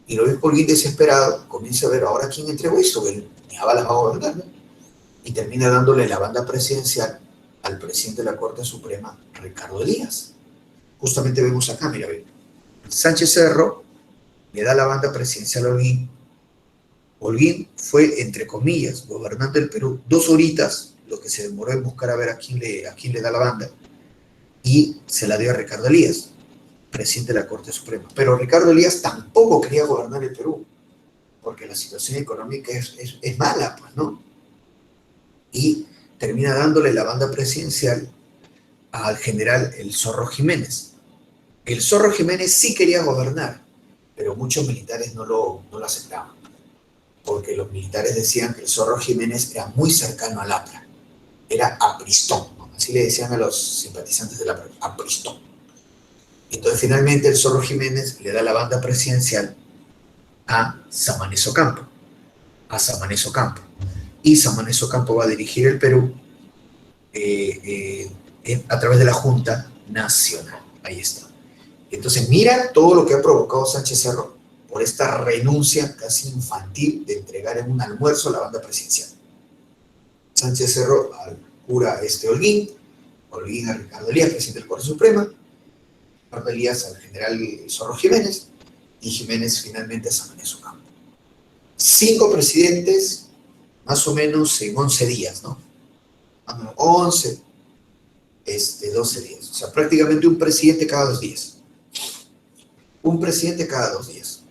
[SPEAKER 1] Y el obispo Holguín, desesperado, comienza a ver ahora quién entregó esto, él ni a balas va a gobernar, ¿no? Y termina dándole la banda presidencial al presidente de la Corte Suprema, Ricardo Elías. Justamente vemos acá, mira, ve. Sánchez Cerro le da la banda presidencial a Holguín. Holguín fue, entre comillas, gobernante del Perú 2 horitas, lo que se demoró en buscar a ver a quién le da la banda, y se la dio a Ricardo Elías, presidente de la Corte Suprema. Pero Ricardo Elías tampoco quería gobernar el Perú, porque la situación económica es mala, pues, ¿no? Y termina dándole la banda presidencial al general El Zorro Jiménez. El Zorro Jiménez sí quería gobernar, pero muchos militares no lo aceptaban, porque los militares decían que el Zorro Jiménez era muy cercano al APRA, era apristón, ¿no? Así le decían a los simpatizantes del APRA, apristón. Entonces finalmente el Zorro Jiménez le da la banda presidencial a Samanes Ocampo, y Samanes Ocampo va a dirigir el Perú a través de la Junta Nacional. Ahí está. Entonces mira todo lo que ha provocado Sánchez Cerro por esta renuncia casi infantil de entregar en un almuerzo la banda presidencial. Sánchez Cerro al cura Holguín a Ricardo Elías, presidente del Corte Suprema, Ricardo Elías al general Zorro Jiménez, y Jiménez finalmente a Samanes Ocampo. 5 presidentes, más o menos en 11 días, ¿no? 11, 12 días. O sea, prácticamente un presidente cada 2 días. Un presidente cada 2 días.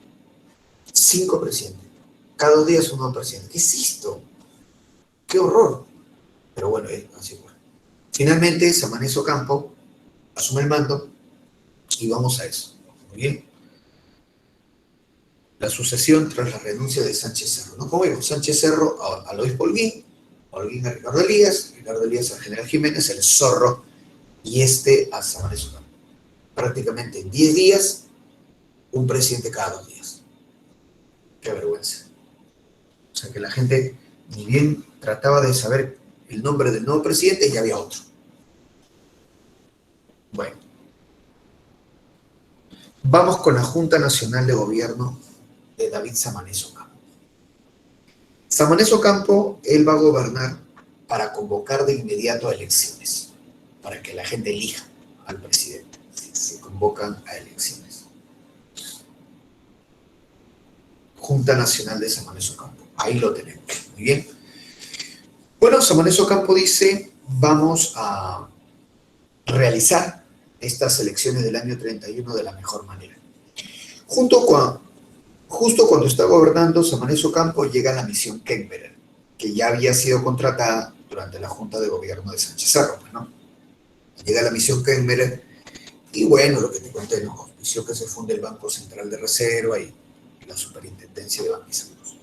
[SPEAKER 1] 5 presidentes. Cada 2 días un nuevo presidente. ¿Qué es esto? ¡Qué horror! Pero bueno, así fue. Finalmente, Samanes Ocampo asume el mando y vamos a eso. Muy bien. La sucesión tras la renuncia de Sánchez Cerro, ¿no? Como vemos, Sánchez Cerro al obispo Holguín a Ricardo Elías al general Jiménez, el Zorro, y a Samanes Ocampo. Prácticamente en 10 días, un presidente cada 2 días. Qué vergüenza. O sea que la gente ni bien trataba de saber el nombre del nuevo presidente y ya había otro. Bueno. Vamos con la Junta Nacional de Gobierno de David Samanes Ocampo. Samanes Ocampo, él va a gobernar para convocar de inmediato a elecciones, para que la gente elija al presidente. Se convocan a elecciones. Junta Nacional de Samanes Ocampo. Ahí lo tenemos. Muy bien. Bueno, Samanes Ocampo dice, vamos a realizar estas elecciones del año 31 de la mejor manera. Junto Justo cuando está gobernando Samanes Ocampo llega la misión Kemmerer, que ya había sido contratada durante la Junta de Gobierno de Sánchez Cerro, pues, ¿no? Llega la misión Kemmerer y bueno, lo que te conté, ¿no? Auspició que se funde el Banco Central de Reserva y la Superintendencia de Bancos y Seguros.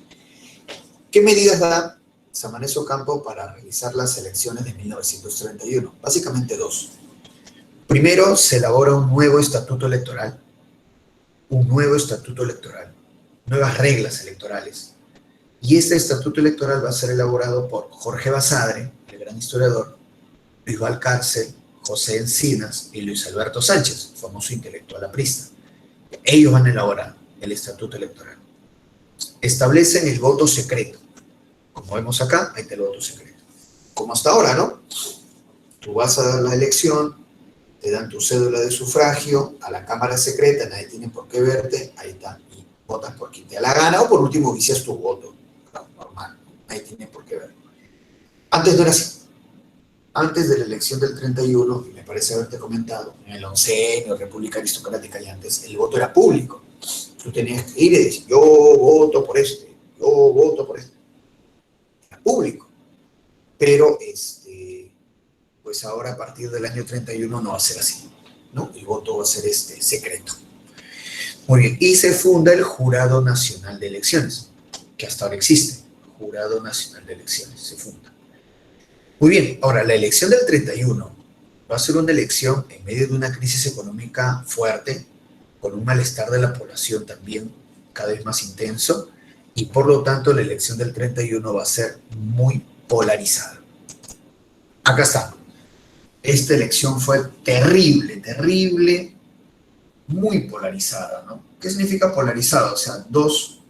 [SPEAKER 1] ¿Qué medidas da Samanes Ocampo para realizar las elecciones de 1931? Básicamente dos. Primero, se elabora un nuevo estatuto electoral, nuevas reglas electorales. Y este estatuto electoral va a ser elaborado por Jorge Basadre, el gran historiador, Luis Valcárcel, José Encinas y Luis Alberto Sánchez, famoso intelectual aprista. Ellos van a elaborar el estatuto electoral. Establecen el voto secreto. Como vemos acá, ahí está el voto secreto. Como hasta ahora, ¿no? Tú vas a dar la elección, te dan tu cédula de sufragio, a la cámara secreta, nadie tiene por qué verte, ahí está, y votas por quien te da la gana, o por último vicias tu voto, normal, nadie tiene por qué verlo. Antes no era así. Antes de la elección del 31, y me parece haberte comentado, en el oncenio, República Aristocrática y antes, el voto era público. Tú tenías que ir y decir, yo voto por este, yo voto por este. Era público. Pero pues ahora a partir del año 31 no va a ser así, ¿no? El voto va a ser secreto. Muy bien, y se funda el Jurado Nacional de Elecciones, que hasta ahora existe, Jurado Nacional de Elecciones, se funda. Muy bien, ahora la elección del 31 va a ser una elección en medio de una crisis económica fuerte, con un malestar de la población también cada vez más intenso, y por lo tanto la elección del 31 va a ser muy polarizada. Acá está. Esta elección fue terrible, terrible, muy polarizada, ¿no? ¿Qué significa polarizada? O sea, dos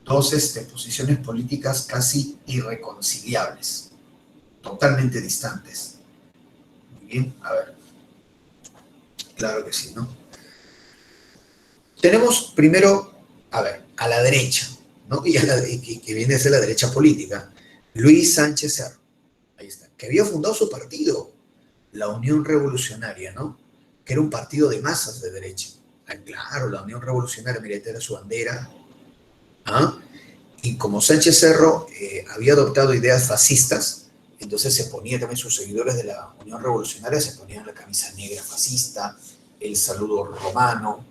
[SPEAKER 1] posiciones políticas casi irreconciliables, totalmente distantes. Muy bien, a ver. Claro que sí, ¿no? Tenemos primero, a ver, a la derecha, ¿no? Y que viene a ser la derecha política, Luis Sánchez Cerro, ahí está, que había fundado su partido, la Unión Revolucionaria, ¿no? Que era un partido de masas de derecha. Ah, claro, la Unión Revolucionaria, mira, esta era su bandera. ¿Ah? Y como Sánchez Cerro había adoptado ideas fascistas, entonces se ponía también sus seguidores de la Unión Revolucionaria, se ponían la camisa negra fascista, el saludo romano,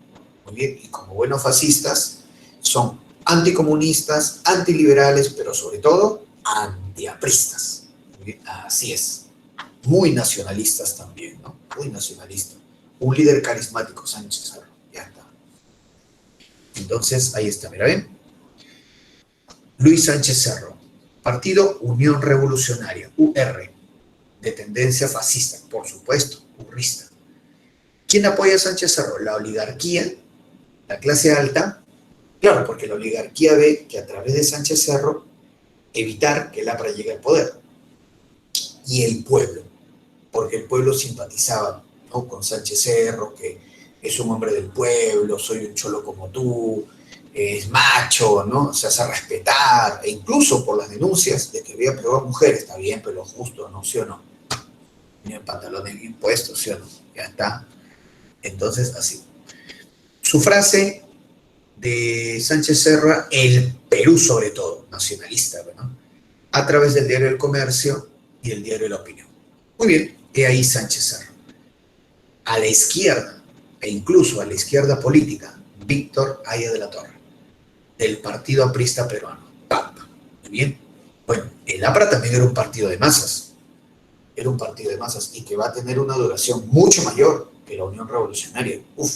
[SPEAKER 1] muy bien, y como buenos fascistas son anticomunistas, antiliberales, pero sobre todo antiapristas. Así es. Muy nacionalistas también, ¿no? Muy nacionalistas. Un líder carismático, Sánchez Cerro. Ya está. Entonces, ahí está, mira, ¿ven? Luis Sánchez Cerro. Partido Unión Revolucionaria, UR, de tendencia fascista, por supuesto, urrista. ¿Quién apoya a Sánchez Cerro? La oligarquía, la clase alta. Claro, porque la oligarquía ve que a través de Sánchez Cerro evitar que el APRA llegue al poder. Y el pueblo, porque el pueblo simpatizaba, ¿no?, con Sánchez Cerro, que es un hombre del pueblo, soy un cholo como tú, es macho, ¿no? Se hace respetar, e incluso por las denuncias de que había pegado a mujeres, está bien, pero justo, ¿no? ¿Sí o no? Tenía pantalones bien puestos, ¿sí o no? Ya está. Entonces, así. Su frase de Sánchez Cerro, el Perú sobre todo, nacionalista, ¿no? A través del diario El Comercio y el diario La Opinión. Muy bien, he ahí Sánchez Cerro. A la izquierda, e incluso a la izquierda política, Víctor Haya de la Torre, del Partido Aprista Peruano, PAP. Muy bien. Bueno, el APRA también era un partido de masas. Era un partido de masas y que va a tener una duración mucho mayor que la Unión Revolucionaria. Uf,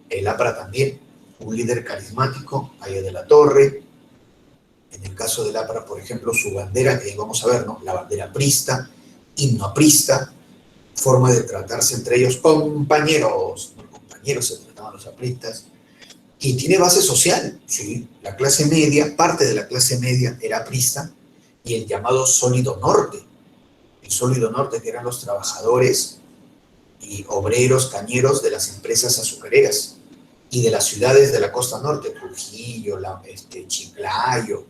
[SPEAKER 1] el APRA también, un líder carismático, Haya de la Torre. En el caso del APRA, por ejemplo, su bandera, que vamos a ver, ¿no? La bandera aprista, himno aprista, forma de tratarse entre ellos, compañeros, compañeros se trataban los apristas, y tiene base social, sí, la clase media, parte de la clase media era aprista, y el llamado sólido norte, el sólido norte que eran los trabajadores y obreros cañeros de las empresas azucareras y de las ciudades de la costa norte, Trujillo, Chiclayo,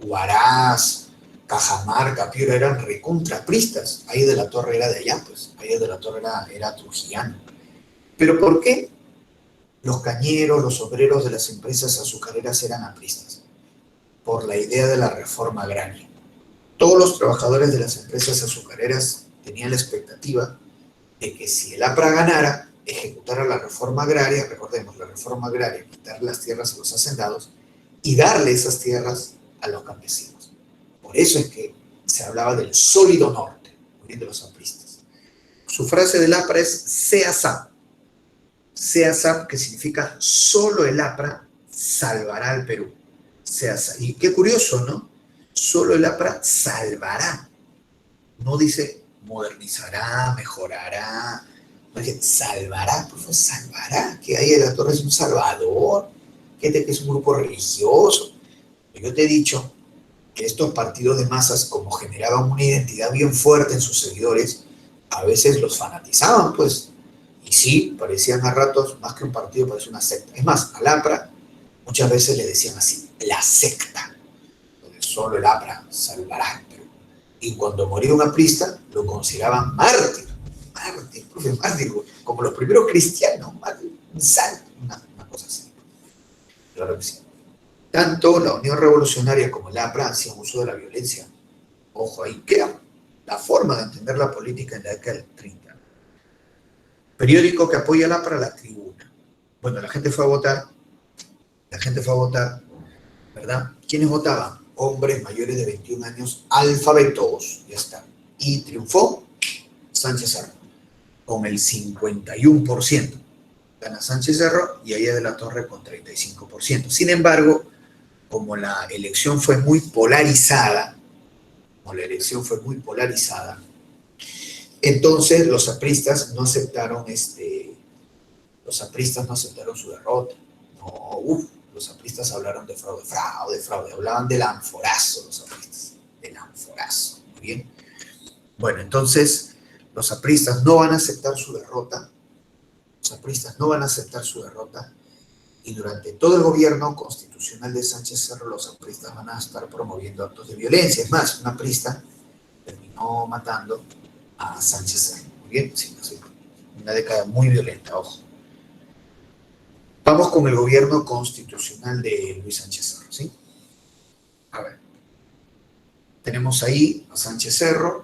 [SPEAKER 1] Huaraz, Cajamarca, Piura, eran recontrapristas. Ahí de la Torre era de allá, pues. Ahí de la Torre era trujillano. ¿Pero por qué? los cañeros, los obreros de las empresas azucareras eran apristas, por la idea de la reforma agraria. Todos los trabajadores de las empresas azucareras tenían la expectativa de que si el APRA ganara, ejecutara la reforma agraria, recordemos, la reforma agraria, quitar las tierras a los hacendados y darle esas tierras a los campesinos. Por eso es que se hablaba del sólido norte, muy bien, de los apristas. Su frase del APRA es SEASAP, SEASAP, que significa solo el APRA salvará al Perú. SEASAP. Y qué curioso, ¿no? Solo el APRA salvará. No dice modernizará, mejorará, no dice salvará, por favor, salvará. Que ahí de la Torre es un salvador, que es un grupo religioso. Yo te he dicho que estos partidos de masas, como generaban una identidad bien fuerte en sus seguidores, a veces los fanatizaban, pues. Y sí, parecían a ratos, más que un partido, parecía una secta. Es más, al APRA muchas veces le decían así, la secta, donde solo el APRA salvará. Y cuando moría un aprista, lo consideraban mártir, mártir, como los primeros cristianos, mártir, un santo, una cosa así. Claro que sí. Tanto la Unión Revolucionaria como el APRA hacían uso de la violencia. Ojo, ahí queda la forma de entender la política en la década del 30. Periódico que apoya al APRA, La Tribuna. Bueno, la gente fue a votar, ¿verdad? ¿Quiénes votaban? Hombres mayores de 21 años, alfabetos, ya está. Y triunfó Sánchez Cerro, con el 51%. Gana Sánchez Cerro y Aya de la Torre con 35%. Sin embargo, como la elección fue muy polarizada, entonces los apristas no aceptaron su derrota. No, los apristas hablaron de fraude, hablaban del anforazo, los apristas, del anforazo, ¿muy bien? Bueno, entonces los apristas no van a aceptar su derrota, y durante todo el gobierno constitucional de Sánchez Cerro los apristas van a estar promoviendo actos de violencia. Es más, un aprista terminó matando a Sánchez Cerro, ¿muy bien? Sí, una década muy violenta, ojo. Vamos con el gobierno constitucional de Luis Sánchez Cerro, ¿sí? A ver. Tenemos ahí a Sánchez Cerro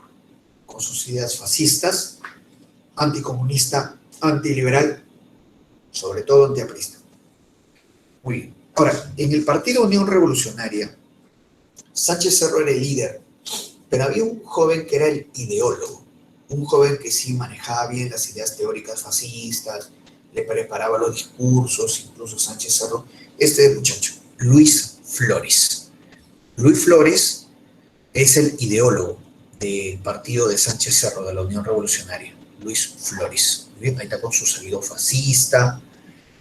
[SPEAKER 1] con sus ideas fascistas, anticomunista, antiliberal, sobre todo antiaprista. Muy bien. Ahora, en el Partido Unión Revolucionaria, Sánchez Cerro era el líder, pero había un joven que era el ideólogo, un joven que sí manejaba bien las ideas teóricas fascistas, le preparaba los discursos, incluso Sánchez Cerro, muchacho, Luis Flores. Luis Flores es el ideólogo del partido de Sánchez Cerro, de la Unión Revolucionaria, Luis Flores. Bien, ahí está con su salido fascista,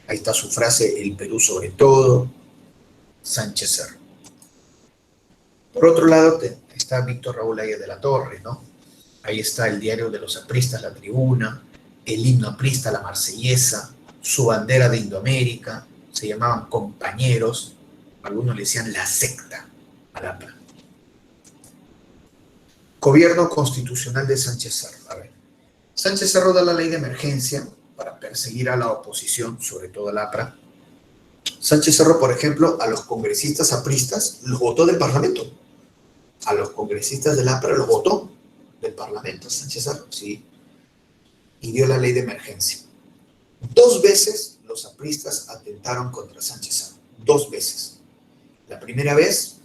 [SPEAKER 1] ahí está su frase, el Perú sobre todo, Sánchez Cerro. Por otro lado está Víctor Raúl Aya de la Torre, ¿no? Ahí está el diario de los apristas, La Tribuna, el himno aprista, La Marsellesa, su bandera de Indoamérica, se llamaban compañeros, algunos le decían la secta al APRA. Gobierno constitucional de Sánchez Cerro. A ver, Sánchez Cerro da la ley de emergencia para perseguir a la oposición, sobre todo al APRA. Sánchez Cerro, por ejemplo, a los congresistas apristas los votó del Parlamento. A los congresistas del APRA los votó del Parlamento, Sánchez Cerro, sí. Y dio la ley de emergencia. 2 veces los apristas atentaron contra Sánchez Cerro. 2 veces. La primera vez,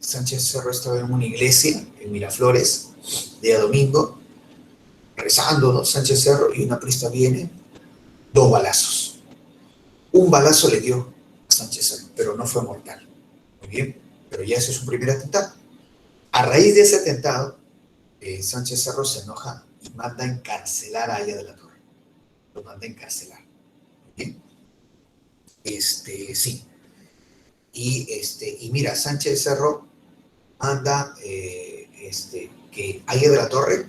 [SPEAKER 1] Sánchez Cerro estaba en una iglesia en Miraflores, día domingo, rezando, ¿no? Sánchez Cerro, y un aprista viene, 2 balazos. Un balazo le dio a Sánchez Cerro, pero no fue mortal. Muy bien, pero ya ese es su primer atentado. A raíz de ese atentado, Sánchez Cerro se enoja y manda a encarcelar a Aya de la Torre. Lo manda a encarcelar. ¿Bien? Sí. Y mira, Sánchez Cerro manda que Aya de la Torre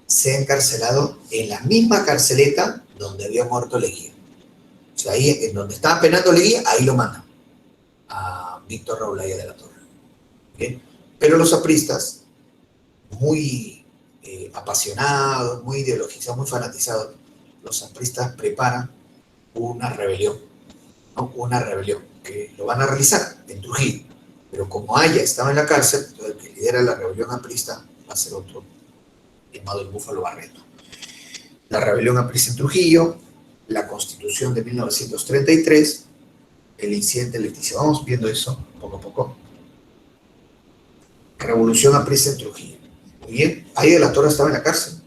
[SPEAKER 1] sea encarcelado en la misma carceleta donde había muerto Leguía. O sea, ahí en donde estaba penando Leguía, ahí lo mandan a Víctor Raúl Aya de la Torre. ¿Bien? Pero los apristas, muy apasionados, muy fanatizados, los apristas preparan una rebelión. ¿no? Una rebelión, que lo van a realizar en Trujillo. Pero como Haya estaba en la cárcel, entonces el que lidera la rebelión aprista va a ser otro llamado el Búfalo Barreto. La rebelión aprista en Trujillo, la Constitución de 1933, el incidente Leticia. Vamos viendo eso poco a poco. Revolución aprista en Trujillo. Muy bien, Haya de la Torre estaba en la cárcel.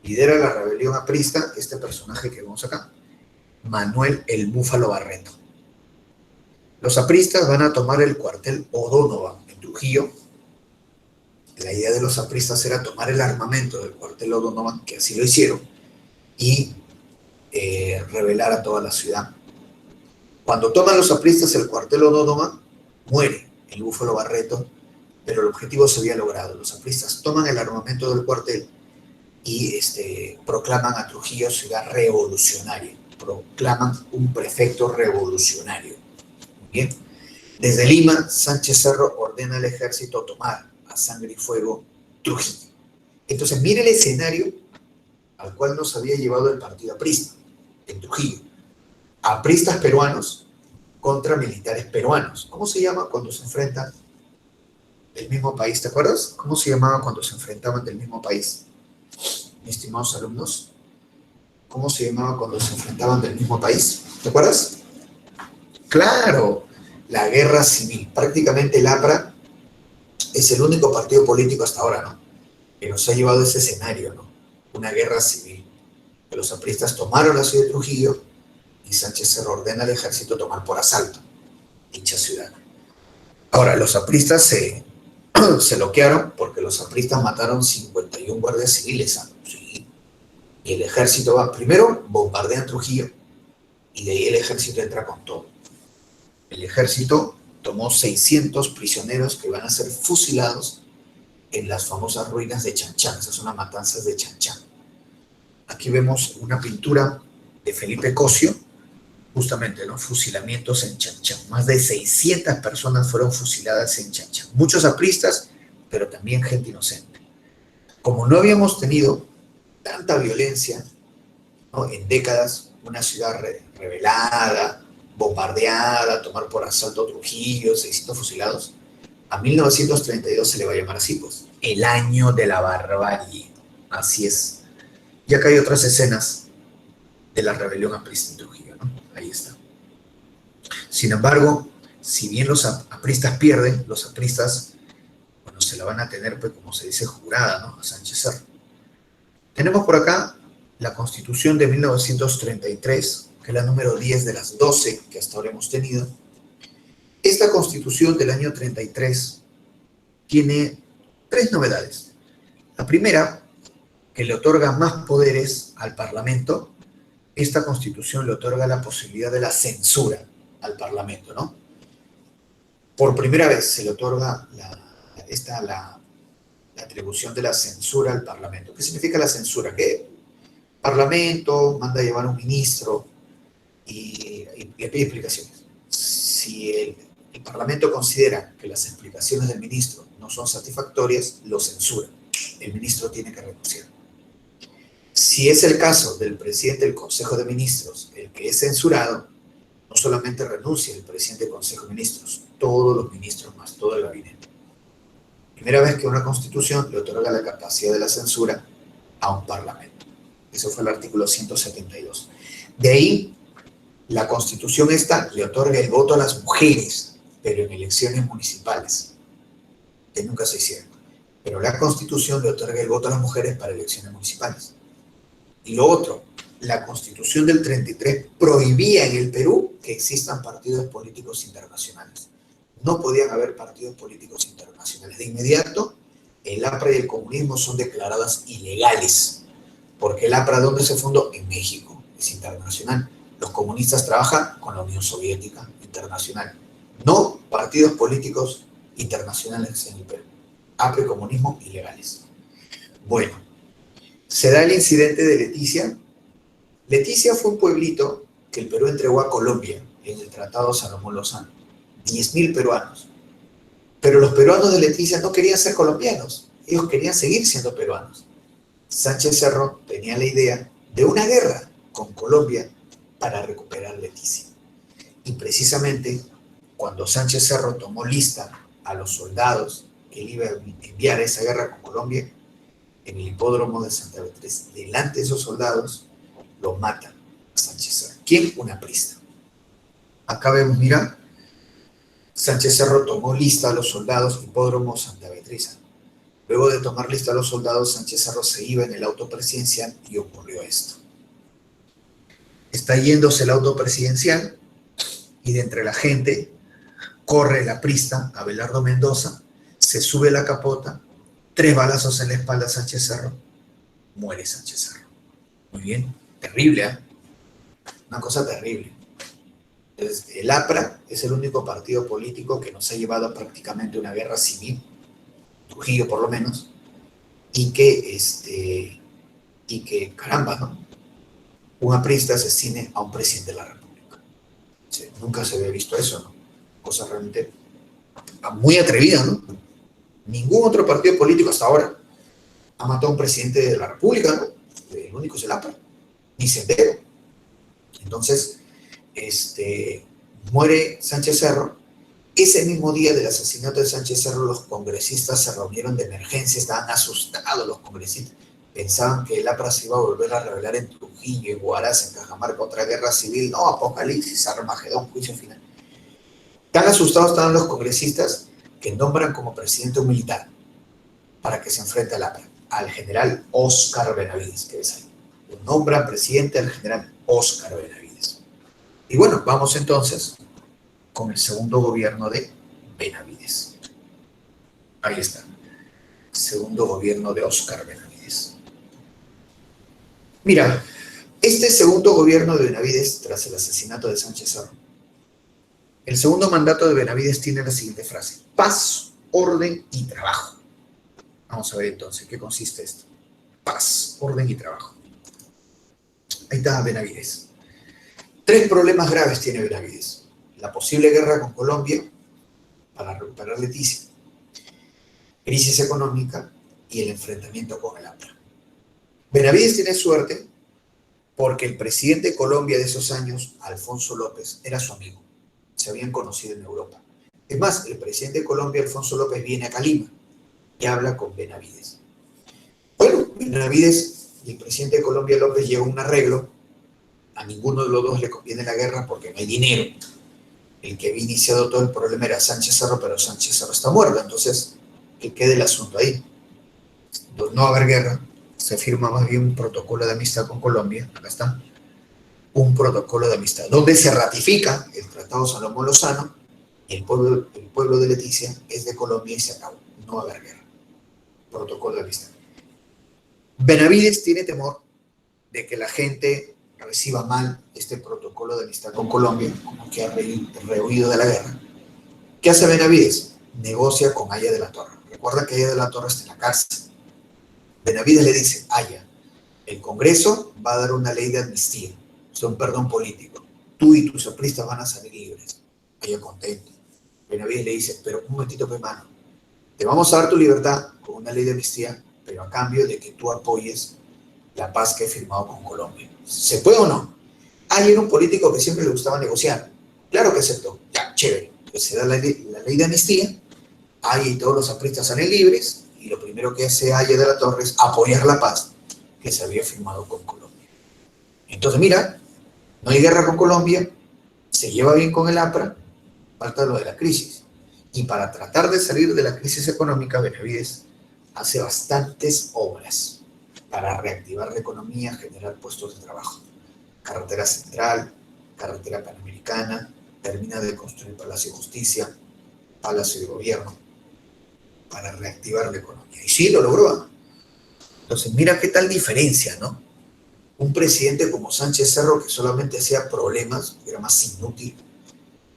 [SPEAKER 1] Lidera la rebelión aprista este personaje que vemos acá, Manuel el Búfalo Barreto. Los apristas van a tomar el cuartel O'Donovan en Trujillo. La idea de los apristas era tomar el armamento del cuartel O'Donovan, que así lo hicieron, y rebelar a toda la ciudad. Cuando toman los apristas el cuartel O'Donovan, muere el Búfalo Barreto, pero el objetivo se había logrado. Los apristas toman el armamento del cuartel y proclaman a Trujillo ciudad revolucionaria, proclaman un prefecto revolucionario. Muy bien. Desde Lima, Sánchez Cerro ordena al ejército tomar a sangre y fuego Trujillo. Entonces, mire el escenario al cual nos había llevado el partido aprista en Trujillo. Apristas peruanos contra militares peruanos. ¿Cómo se llama cuando se enfrentan del mismo país? ¿Te acuerdas? ¿Cómo se llamaba cuando se enfrentaban del mismo país? Mis estimados alumnos, ¿cómo se llamaba cuando se enfrentaban del mismo país? ¿Te acuerdas? Claro, la guerra civil. Prácticamente el APRA es el único partido político hasta ahora, ¿no?, que nos ha llevado a ese escenario, ¿no? Una guerra civil. Que los apristas tomaron la ciudad de Trujillo y Sánchez Cerro ordena al ejército tomar por asalto dicha ciudad. Ahora, los apristas se loquearon porque los apristas mataron 51 guardias civiles, ¿sabes? Sí. Y el ejército va, primero bombardean Trujillo y de ahí el ejército entra con todo. El ejército tomó 600 prisioneros que van a ser fusilados en las famosas ruinas de Chanchán. Esas son las matanzas de Chanchán. Aquí vemos una pintura de Felipe Cosio, justamente, ¿no? Fusilamientos en Chanchán. Más de 600 personas fueron fusiladas en Chanchán. Muchos apristas, pero también gente inocente. Como no habíamos tenido tanta violencia, ¿no?, en décadas, una ciudad rebelada, bombardeada, tomar por asalto Trujillo, 600 fusilados, a 1932 se le va a llamar así, pues, el año de la barbarie. Así es. Y acá hay otras escenas de la rebelión aprista en Trujillo, ¿no? Ahí está. Sin embargo, si bien los apristas pierden, los apristas, bueno, se la van a tener, pues, como se dice, jurada, ¿no?, a Sánchez Cerro. Tenemos por acá la Constitución de 1933, que es la número 10 de las 12 que hasta ahora hemos tenido. Esta Constitución del año 33 tiene 3 novedades. La primera, que le otorga más poderes al Parlamento. Esta Constitución le otorga la posibilidad de la censura al Parlamento, ¿no? Por primera vez se le otorga la atribución de la censura al Parlamento. ¿Qué significa la censura? Que el Parlamento manda a llevar un ministro y le pide explicaciones. Si el Parlamento considera que las explicaciones del ministro no son satisfactorias, lo censura. El ministro tiene que renunciar. Si es el caso del presidente del Consejo de Ministros, el que es censurado, no solamente renuncia el presidente del Consejo de Ministros, todos los ministros más, todo el gabinete. Primera vez que una Constitución le otorga la capacidad de la censura a un Parlamento. Eso fue el artículo 172. De ahí, la Constitución esta le otorga el voto a las mujeres, pero en elecciones municipales, que nunca se hicieron. Pero la Constitución le otorga el voto a las mujeres para elecciones municipales. Y lo otro, la Constitución del 33 prohibía en el Perú que existan partidos políticos internacionales. No podían haber partidos políticos internacionales. De inmediato, el APRA y el comunismo son declaradas ilegales, porque el APRA, ¿dónde se fundó? En México, es internacional. Los comunistas trabajan con la Unión Soviética, internacional. No partidos políticos internacionales en el Perú. APRA y comunismo ilegales. Bueno, se da el incidente de Leticia. Leticia fue un pueblito que el Perú entregó a Colombia en el Tratado Salomón Lozano. 10.000 peruanos. Pero los peruanos de Leticia no querían ser colombianos. Ellos querían seguir siendo peruanos. Sánchez Cerro tenía la idea de una guerra con Colombia para recuperar Leticia. Y precisamente cuando Sánchez Cerro tomó lista a los soldados que él iba a enviar a esa guerra con Colombia, en el hipódromo de Santa Beatriz, delante de esos soldados, lo matan a Sánchez Cerro. ¿Quién? Un aprista. Acá vemos, mira, Sánchez Cerro tomó lista a los soldados, hipódromo Santa Beatriz. Luego de tomar lista a los soldados, Sánchez Cerro se iba en el auto presidencial y ocurrió esto. Está yéndose el auto presidencial y de entre la gente corre el aprista, Abelardo Mendoza, se sube la capota, 3 balazos en la espalda a Sánchez Cerro, muere Sánchez Cerro. Muy bien, terrible, ¿eh? Una cosa terrible. Entonces, el APRA es el único partido político que nos ha llevado a prácticamente una guerra civil, Trujillo por lo menos, y que caramba, ¿no? Un aprista asesine a un presidente de la República. Sí, nunca se había visto eso, ¿no? Cosa realmente muy atrevida, ¿no? Ningún otro partido político hasta ahora ha matado a un presidente de la República, ¿no? El único es el APRA, ni Sendero. Entonces, muere Sánchez Cerro. Ese mismo día del asesinato de Sánchez Cerro, los congresistas se reunieron de emergencia, estaban asustados los congresistas. Pensaban que el APRA se iba a volver a rebelar en Trujillo, en Huaraz, en Cajamarca, otra guerra civil. No, apocalipsis, Armagedón, juicio final. Tan asustados estaban los congresistas que nombran como presidente un militar para que se enfrente al APRA, al general Óscar Benavides, que es ahí. Lo nombran presidente al general Óscar Benavides. Y bueno, vamos entonces con el segundo gobierno de Benavides. Ahí está. Segundo gobierno de Óscar Benavides. Mira, este segundo gobierno de Benavides, tras el asesinato de Sánchez Cerro, el segundo mandato de Benavides tiene la siguiente frase: paz, orden y trabajo. Vamos a ver entonces qué consiste esto. Paz, orden y trabajo. Ahí está Benavides. 3 problemas graves tiene Benavides: la posible guerra con Colombia para recuperar Leticia, crisis económica y el enfrentamiento con el APRA. Benavides tiene suerte porque el presidente de Colombia de esos años, Alfonso López, era su amigo. Se habían conocido en Europa. Es más, el presidente de Colombia, Alfonso López, viene a Lima y habla con Benavides. Bueno, Benavides y el presidente de Colombia, López, llegó a un arreglo. A ninguno de los dos le conviene la guerra porque no hay dinero. El que había iniciado todo el problema era Sánchez Cerro, pero Sánchez Cerro está muerto. Entonces, que quede el asunto ahí. Entonces, no va a haber guerra. Se firma más bien un protocolo de amistad con Colombia. Acá está. Un protocolo de amistad, donde se ratifica el Tratado Salomón Lozano y el pueblo de Leticia es de Colombia y se acabó. No va a haber guerra. Protocolo de amistad. Benavides tiene temor de que la gente reciba mal este protocolo de amistad con Colombia, como que ha rehuido de la guerra. ¿Qué hace Benavides? Negocia con Haya de la Torre. Recuerda que Haya de la Torre está en la cárcel. Benavides le dice: Haya, el Congreso va a dar una ley de amnistía, o sea, un perdón político. Tú y tus apristas van a salir libres. Haya contento. Benavides le dice: pero un momentito, hermano, te vamos a dar tu libertad con una ley de amnistía, pero a cambio de que tú apoyes la paz que he firmado con Colombia. ¿Se puede o no? Haya era un político que siempre le gustaba negociar. Claro que aceptó. Ya, chévere. Pues se da la ley de amnistía, Haya y todos los apristas salen libres, y lo primero que hace Haya de la Torre es apoyar la paz que se había firmado con Colombia. Entonces, mira, no hay guerra con Colombia, se lleva bien con el APRA, falta lo de la crisis. Y para tratar de salir de la crisis económica, Benavides hace bastantes obras para reactivar la economía, generar puestos de trabajo. Carretera Central, Carretera Panamericana, termina de construir Palacio de Justicia, Palacio de Gobierno, para reactivar la economía. Y sí, lo logró. Entonces, mira qué tal diferencia, ¿no? Un presidente como Sánchez Cerro, que solamente hacía problemas, era más inútil,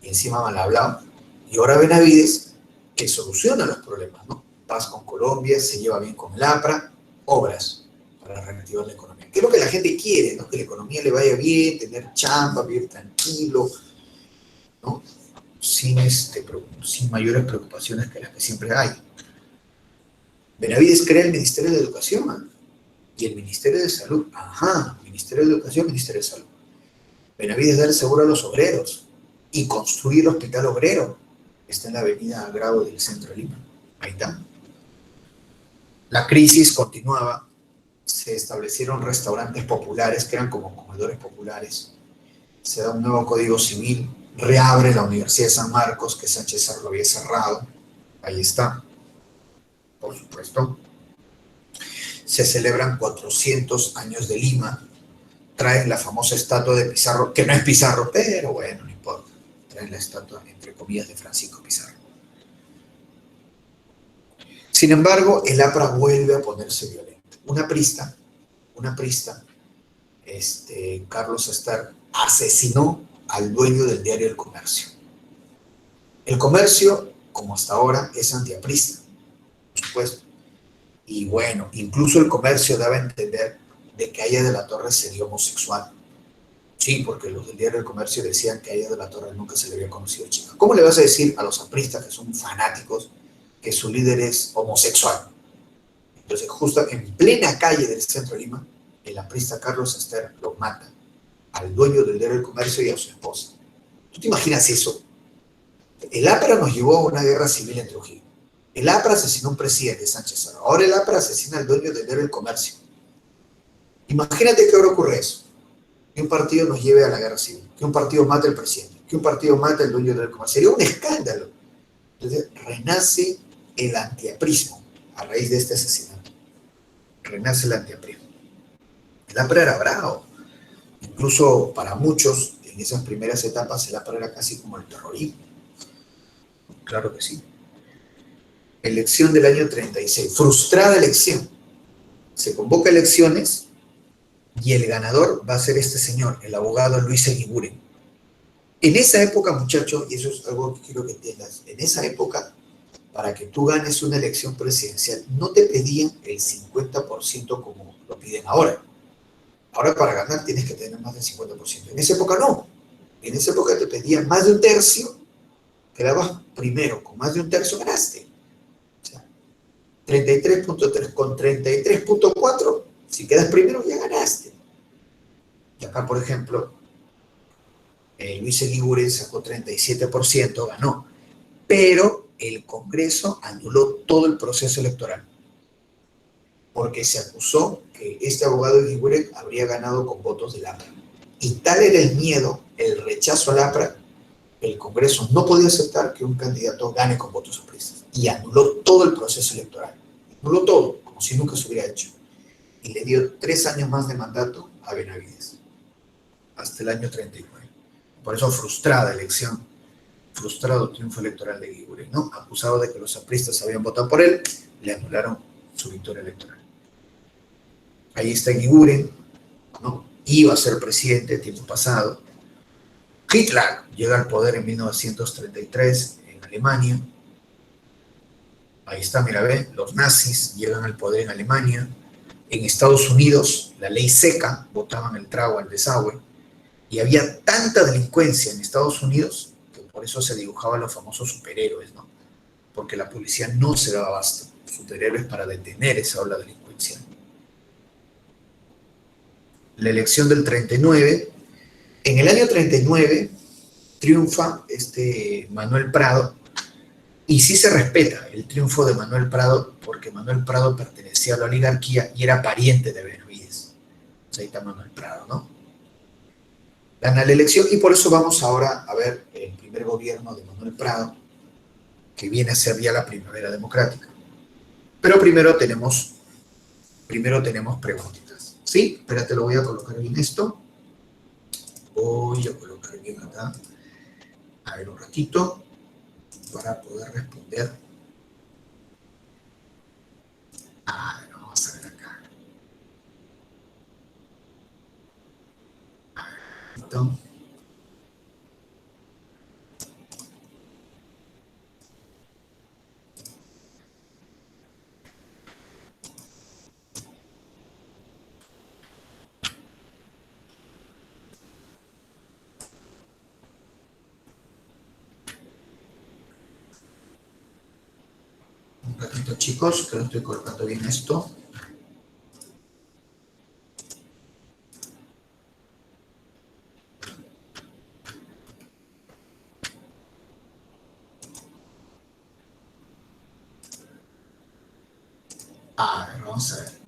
[SPEAKER 1] y encima mal hablado. Y ahora Benavides, que soluciona los problemas, ¿no? Paz con Colombia, se lleva bien con el APRA, obras para reactivar la economía. ¿Qué es lo que la gente quiere, no? Que la economía le vaya bien, tener chamba, vivir tranquilo, ¿no? Sin mayores preocupaciones que las que siempre hay. Benavides crea el Ministerio de Educación, ¿eh? Y el Ministerio de Salud. Ministerio de Educación, Ministerio de Salud. Benavides da el seguro a los obreros. y construir el Hospital Obrero. Está en la avenida Grau del centro de Lima. Ahí está. La crisis continuaba, se establecieron restaurantes populares que eran como comedores populares, se da un nuevo código civil, reabre la Universidad de San Marcos, que Sánchez Cerro lo había cerrado, ahí está, por supuesto. Se celebran 400 años de Lima, traen la famosa estatua de Pizarro, que no es Pizarro, pero bueno, no importa, traen la estatua, entre comillas, de Francisco Pizarro. Sin embargo, el APRA vuelve a ponerse violento. Una prista, Carlos Ester, asesinó al dueño del diario El Comercio. El Comercio, como hasta ahora, es antiaprista, por supuesto. Y bueno, incluso El Comercio daba a entender de que Aya de la Torre sería homosexual. Sí, porque los del diario El Comercio decían que a Aya de la Torre nunca se le había conocido chica. ¿Cómo le vas a decir a los apristas, que son fanáticos, que su líder es homosexual? Entonces, justo en plena calle del centro de Lima, el aprista Carlos Ester lo mata al dueño del diario El Comercio y a su esposa. ¿Tú te imaginas eso? El APRA nos llevó a una guerra civil en Trujillo. El APRA asesinó a un presidente, Sánchez Cerro. Ahora el APRA asesina al dueño del diario El Comercio. Imagínate que ahora ocurre eso. Que un partido nos lleve a la guerra civil. Que un partido mate al presidente. Que un partido mate al dueño del comercio. Sería un escándalo. Entonces renace el antiaprismo a raíz de este asesinato. Renace el antiaprismo. El APRA era bravo. Incluso para muchos, en esas primeras etapas, el APRA era casi como el terrorismo. Claro que sí. Elección del año 36. Frustrada elección. Se convoca elecciones y el ganador va a ser este señor, el abogado Luis Eguiguren. En esa época, muchachos, y eso es algo que quiero que entiendas, en esa época, para que tú ganes una elección presidencial, no te pedían el 50% como lo piden ahora. Ahora para ganar tienes que tener más del 50%. En esa época no. En esa época te pedían más de un tercio, quedabas primero, con más de un tercio ganaste. O sea, 33.3 con 33.4, si quedas primero ya ganaste. Y acá, por ejemplo, Luis Eguiguren sacó 37%, ganó. Pero el Congreso anuló todo el proceso electoral, porque se acusó que este abogado Eguiguren habría ganado con votos del APRA. Y tal era el miedo, el rechazo al APRA, el Congreso no podía aceptar que un candidato gane con votos apristas. Y anuló todo el proceso electoral. Anuló todo, como si nunca se hubiera hecho. Y le dio 3 años más de mandato a Benavides, hasta el año 39. Por eso frustrada elección, frustrado triunfo electoral de Eguiguren, ¿no? Acusado de que los apristas habían votado por él, le anularon su victoria electoral. Ahí está Eguiguren, ¿no? Iba a ser presidente tiempo pasado. Hitler llega al poder en 1933 en Alemania. Ahí está, mira, ve, los nazis llegan al poder en Alemania. En Estados Unidos, la ley seca, botaban el trago al desagüe. Y había tanta delincuencia en Estados Unidos que por eso se dibujaban los famosos superhéroes, ¿no? Porque la policía no se daba abasto. Superhéroes para detener esa ola delincuencial. La elección del 39, en el año 39 triunfa Manuel Prado, y sí se respeta el triunfo de Manuel Prado, porque Manuel Prado pertenecía a la oligarquía y era pariente de Benavides. Ahí está Manuel Prado, ¿no? Gana la elección y por eso vamos ahora a ver el primer gobierno de Manuel Prado, que viene a ser ya la primavera democrática. Pero primero tenemos preguntitas. ¿Sí? Espérate, lo voy a colocar bien esto. Voy a colocar bien acá. A ver un ratito para poder responder. A ver, vamos a ver acá. A ver, entonces. Un ratito, chicos, que lo estoy colocando bien esto. Vamos a ver.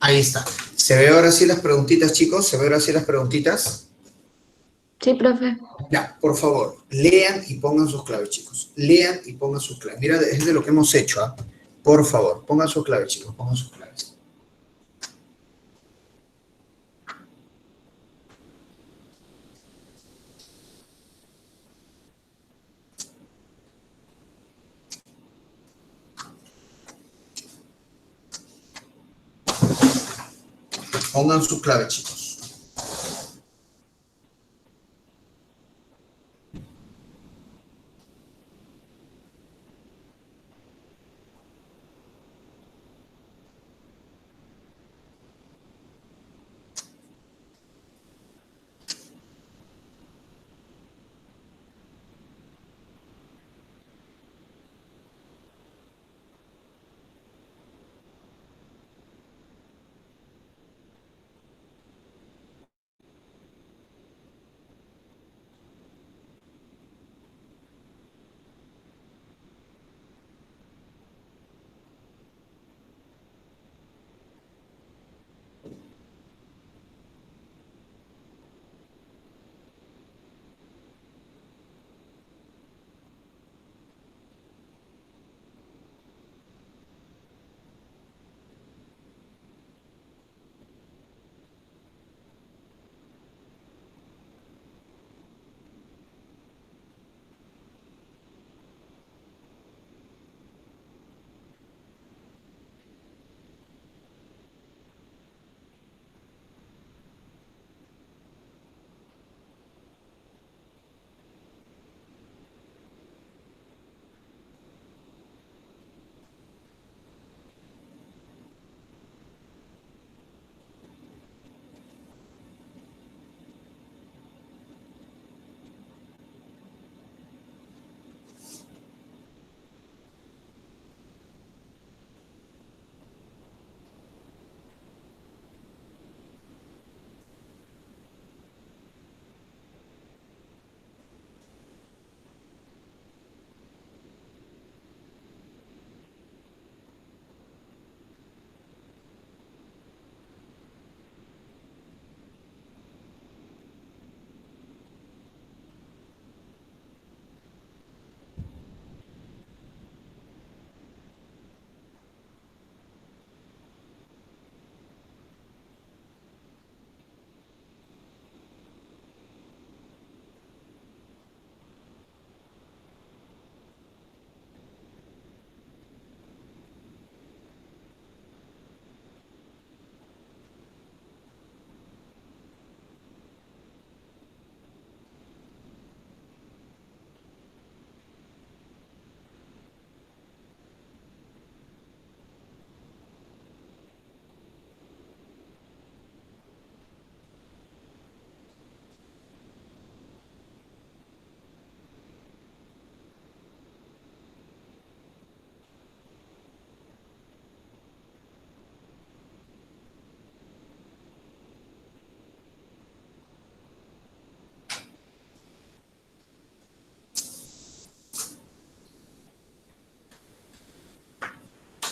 [SPEAKER 1] Ahí está. ¿Se ve ahora sí las preguntitas, chicos? ¿Se ve ahora sí las preguntitas?
[SPEAKER 2] Sí, profe.
[SPEAKER 1] Ya, por favor, lean y pongan sus claves, chicos. Lean y pongan sus claves. Mira, es de lo que hemos hecho, ¿ah? Por favor, pongan sus claves, chicos, pongan sus claves. Pongan sus claves, chicos.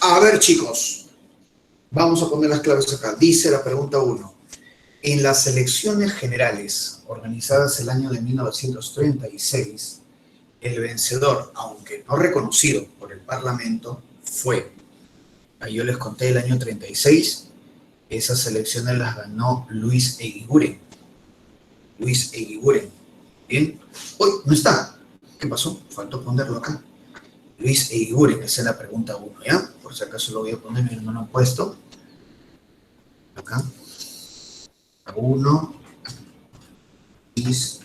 [SPEAKER 1] A ver, chicos, vamos a poner las claves acá. Dice la pregunta 1. En las elecciones generales organizadas el año de 1936, el vencedor, aunque no reconocido por el Parlamento, fue, ahí yo les conté el año 36, esas elecciones las ganó Luis Eguiguren. Luis Eguiguren. Bien. Uy, no está. ¿Qué pasó? Faltó ponerlo acá. Luis Eguiguren, esa es la pregunta 1, ¿ya? Por si acaso lo voy a poner, no lo he puesto. Acá. 1, Luis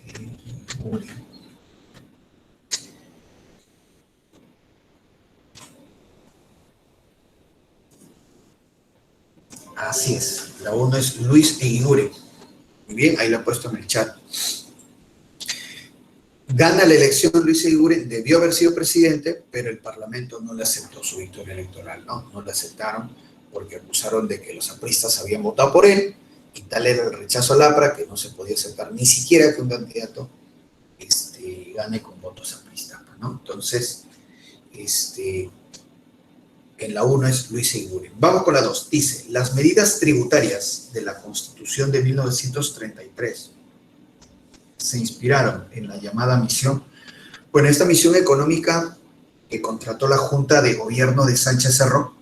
[SPEAKER 1] Eguiguren. Así es, la 1 es Luis Eguiguren. Muy bien, ahí lo he puesto en el chat. Gana la elección Luis Eguiguren, debió haber sido presidente, pero el Parlamento no le aceptó su victoria electoral, ¿no? No le aceptaron porque acusaron de que los apristas habían votado por él, y tal era el rechazo al APRA que no se podía aceptar ni siquiera que un candidato gane con votos apristas, ¿no? Entonces, en la 1 es Luis Eguiguren. Vamos con la 2. Dice, las medidas tributarias de la Constitución de 1933 se inspiraron en la llamada misión, bueno, esta misión económica que contrató la Junta de Gobierno de Sánchez Cerro,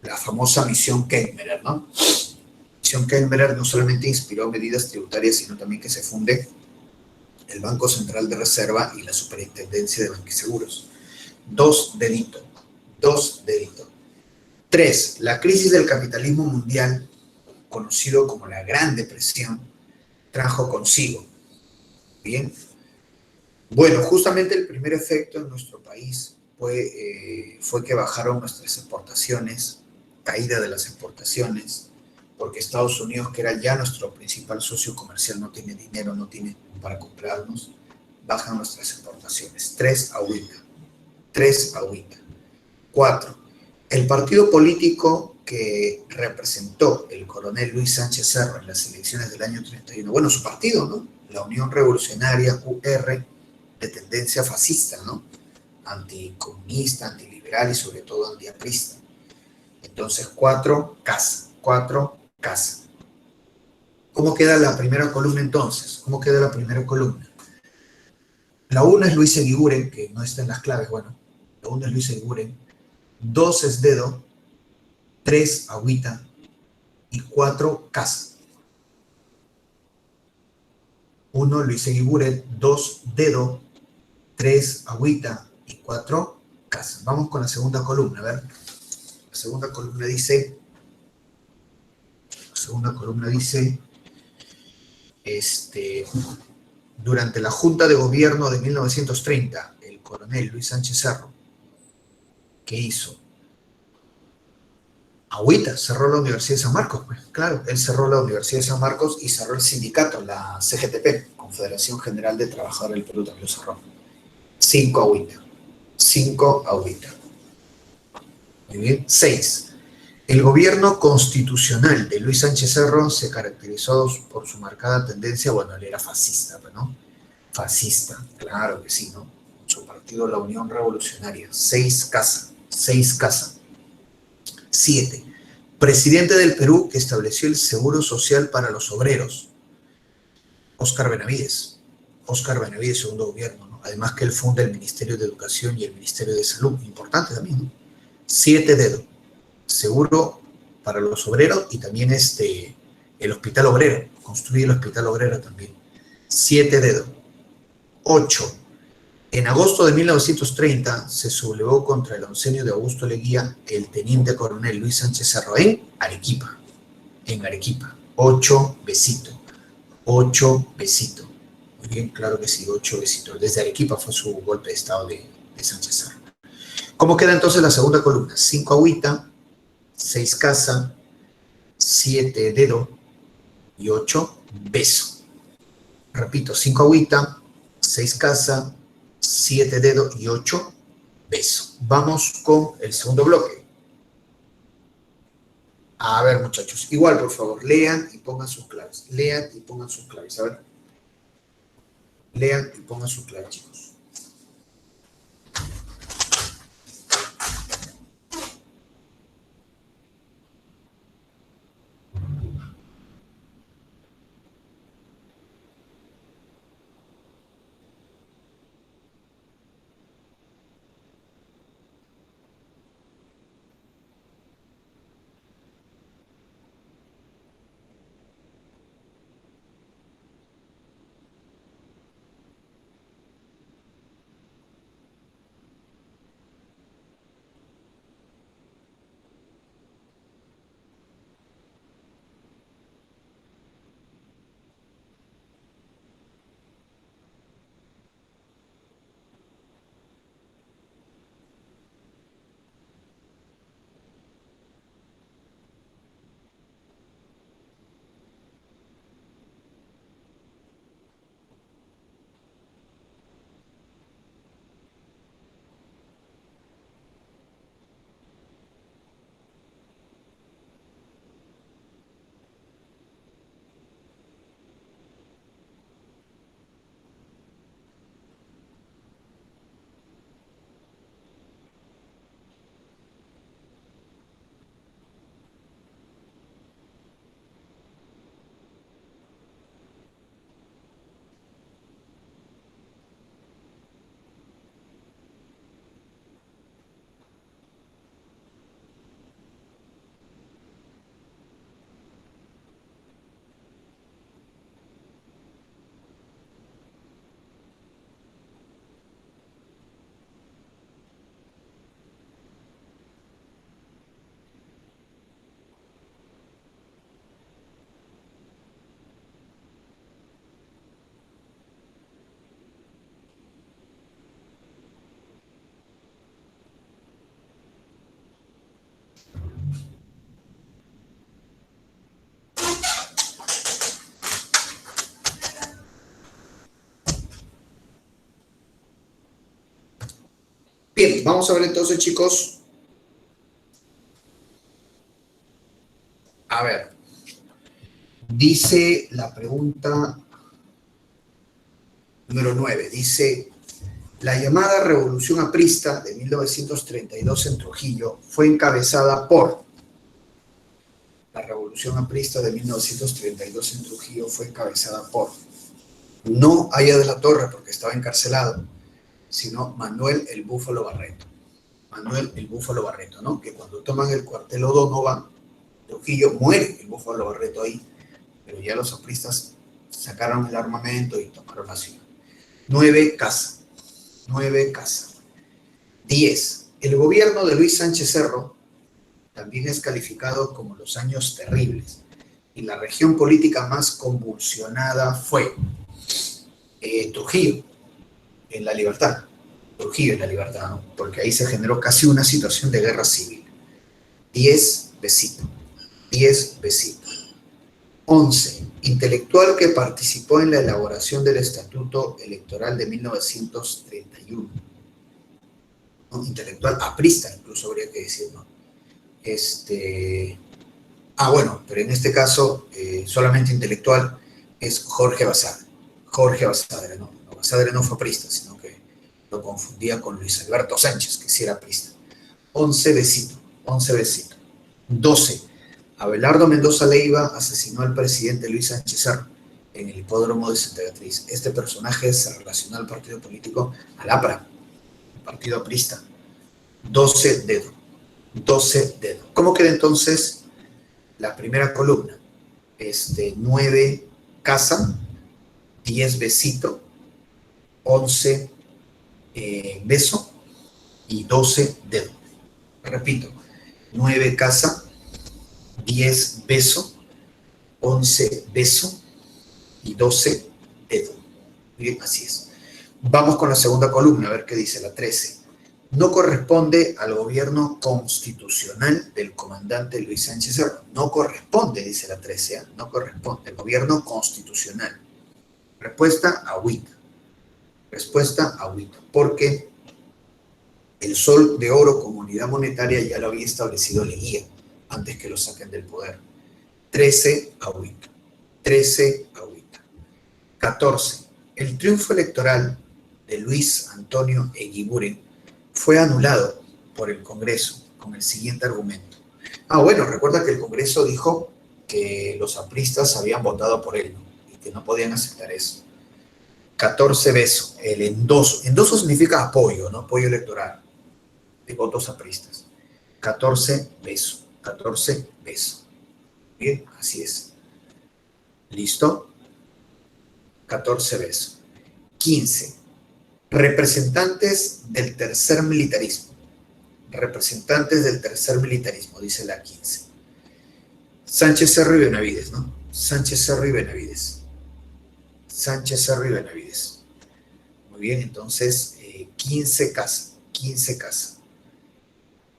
[SPEAKER 1] la famosa misión Kelmerer, ¿no? La misión Kelmerer no solamente inspiró medidas tributarias, sino también que se funde el Banco Central de Reserva y la Superintendencia de Banquiseguros. 2 delitos. 3. La crisis del capitalismo mundial, conocido como la Gran Depresión, trajo consigo. Bien. Bueno, justamente el primer efecto en nuestro país fue que bajaron nuestras exportaciones, caída de las exportaciones, porque Estados Unidos, que era ya nuestro principal socio comercial, no tiene dinero, no tiene para comprarnos, bajan nuestras exportaciones. 3, agüita. 3, agüita. 4. El partido político que representó el coronel Luis Sánchez Cerro en las elecciones del año 31, bueno, su partido, ¿no? La Unión Revolucionaria, UR, de tendencia fascista, ¿no? Anticomunista, antiliberal y sobre todo antiaprista. Entonces, 4, casa. 4, casa. ¿Cómo queda la primera columna entonces? ¿Cómo queda la primera columna? La 1 es Luis Eguiguren, que no está en las claves, bueno. La 1 es Luis Eguiguren. 2 es dedo. 3, agüita. Y 4, casa. 1, Luis Eguiguren. 2, dedo. 3, agüita. Y 4, casa. Vamos con la segunda columna, a ver. La segunda columna dice, durante la Junta de Gobierno de 1930, el coronel Luis Sánchez Cerro, ¿qué hizo? Agüita, cerró la Universidad de San Marcos, pues claro, él cerró la Universidad de San Marcos y cerró el sindicato, la CGTP, Confederación General de Trabajadores del Perú, también lo cerró. 5, agüita. 5, agüita. Muy bien. 6. El gobierno constitucional de Luis Sánchez Cerro se caracterizó por su marcada tendencia, bueno, él era fascista, ¿no? Fascista, claro que sí, ¿no? Su partido, la Unión Revolucionaria. 6, casa. 6, casa. 7. Presidente del Perú que estableció el Seguro Social para los obreros. Óscar Benavides. Óscar Benavides, segundo gobierno, ¿no? Además que él funda el Ministerio de Educación y el Ministerio de Salud. Importante también, ¿no? 7, dedo. Seguro para los obreros y también el Hospital Obrero. Construir el Hospital Obrero también. 7, dedo. 8. En agosto de 1930 se sublevó contra el oncenio de Augusto Leguía el teniente coronel Luis Sánchez Cerro en Arequipa. En Arequipa. 8, besito. 8, besito. Muy bien, claro que sí, 8 besitos. Desde Arequipa fue su golpe de estado de Sánchez Cerro. ¿Cómo queda entonces la segunda columna? 5, agüita. 6, casa. 7, dedo. Y 8, beso. Repito, 5, agüita. 6, casa. 7, dedo. Y 8, beso. Vamos con el segundo bloque. A ver, muchachos, igual, por favor, lean y pongan sus claves. Lean y pongan sus claves. A ver. Lean y pongan sus claves, chicos. Bien, vamos a ver entonces, chicos. A ver, dice la pregunta número 9, dice, la llamada Revolución Aprista de 1932 en Trujillo fue encabezada por... La Revolución Aprista de 1932 en Trujillo fue encabezada por... No Aya de la Torre, porque estaba encarcelado, sino Manuel el Búfalo Barreto. Manuel el Búfalo Barreto, ¿no? Que cuando toman el cuartel O'Donovan, Trujillo, muere el Búfalo Barreto ahí, pero ya los apristas sacaron el armamento y tomaron la ciudad. 9, Casa. 9, Casa. 10. El gobierno de Luis Sánchez Cerro también es calificado como los años terribles, y la región política más convulsionada fue Trujillo, en La Libertad. Trujillo en La Libertad, ¿no? Porque ahí se generó casi una situación de guerra civil. 10, Besito. 10, Besito. 11. Intelectual que participó en la elaboración del Estatuto Electoral de 1931. ¿No? Intelectual aprista, incluso habría que decir, ¿no? Bueno, pero en este caso, solamente intelectual es Jorge Basadre. Jorge Basadre, ¿no? Basadre no fue aprista, sino que lo confundía con Luis Alberto Sánchez, que sí era aprista. 11, Besito. 11, Besito. 12. Abelardo Mendoza Leiva asesinó al presidente Luis Sánchez Cerro en el hipódromo de Santa Beatriz. Este personaje se relacionó al partido político al APRA, el partido aprista. 12, Dedo. 12, Dedo. ¿Cómo queda entonces la primera columna? 9, Casa. 10, Besito. 11, Beso. Y 12, Dedo. Repito, 9, Casa. 10, Beso. 11, Beso. Y 12, Dedo. Bien, así es. Vamos con la segunda columna, a ver qué dice la 13. No corresponde al gobierno constitucional del comandante Luis Sánchez Cerro. No corresponde, dice la 13, ¿eh? No corresponde. El gobierno constitucional. Respuesta, agüita. Respuesta, agüita. Porque el Sol de Oro como unidad monetaria ya lo había establecido Leguía antes que lo saquen del poder. 13, agüita. 13, agüita. 14. El triunfo electoral de Luis Antonio Eguiguren fue anulado por el Congreso con el siguiente argumento. Bueno, recuerda que el Congreso dijo que los apristas habían votado por él, ¿no? Y que no podían aceptar eso. 14, Beso. El endoso. Endoso significa apoyo, ¿no? Apoyo electoral de votos apristas. 14, Beso. 14, Beso. Bien, así es. ¿Listo? 14, Beso. 15. Representantes del tercer militarismo. Representantes del tercer militarismo, dice la 15. Sánchez Cerro y Benavides, ¿no? Sánchez Cerro y Benavides. Sánchez Cerro y Benavides. Muy bien, entonces 15 Casa. 15 Casa.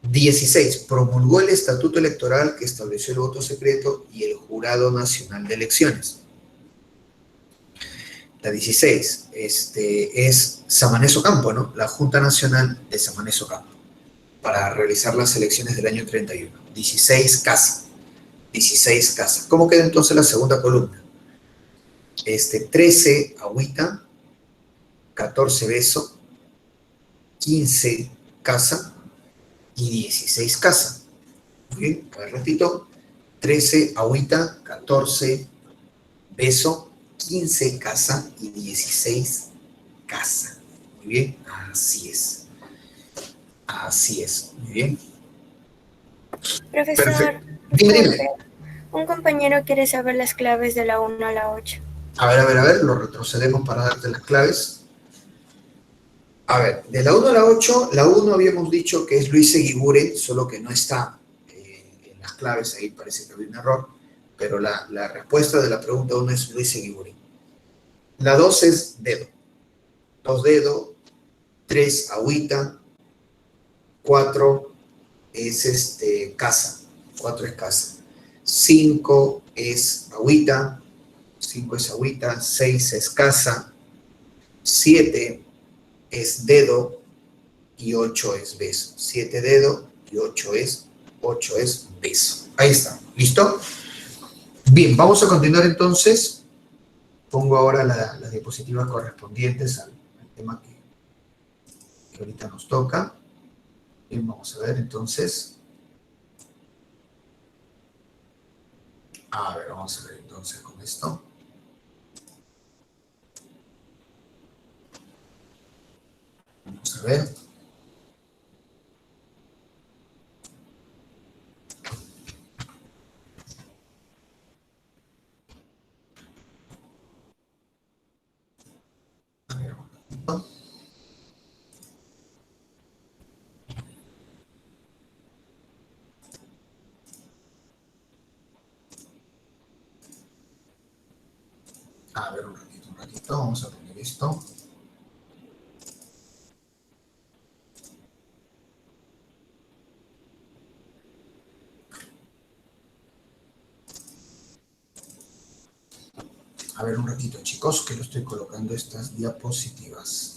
[SPEAKER 1] 16. Promulgó el estatuto electoral que estableció el voto secreto y el Jurado Nacional de Elecciones. La 16 es Samanes Ocampo, ¿no? La Junta Nacional de Samanes Ocampo, para realizar las elecciones del año 31. 16 Casa. 16 Casa. ¿Cómo queda entonces la segunda columna? 13 Agüita, 14 Beso, 15 Casa y 16 Casa. Muy bien, a ver, repito. 13 Agüita, 14 Beso, 15 Casa y 16 Casa. Muy bien, así es. Así es, muy bien.
[SPEAKER 2] Profesor,
[SPEAKER 1] Perfecto. Dime.
[SPEAKER 2] Un compañero quiere saber las claves de la 1 a la 8.
[SPEAKER 1] A ver, lo retrocedemos para darte las claves. A ver, de la 1 a la 8, la 1 habíamos dicho que es Luis Eguiguren, solo que no está en las claves, ahí parece que había un error, pero la respuesta de la pregunta 1 es Luis Eguiguren. La 2 es Dedo. 2 Dedo, 3 Agüita, 4 es Casa. 4 es Casa. 5 es Agüita. 5 es Agüita. 6 es Casa. 7 es Dedo. y 8 es beso. 7 dedo y 8 es beso. Ahí está. ¿Listo? Bien, vamos a continuar entonces. Pongo ahora las diapositivas correspondientes al tema que ahorita nos toca. Bien, vamos a ver entonces. A ver, vamos a ver entonces con esto. Vamos a ver. A ver, un ratito. A ver, un ratito, un ratito. Vamos a poner esto. A ver, un ratito, chicos, que lo estoy colocando estas diapositivas.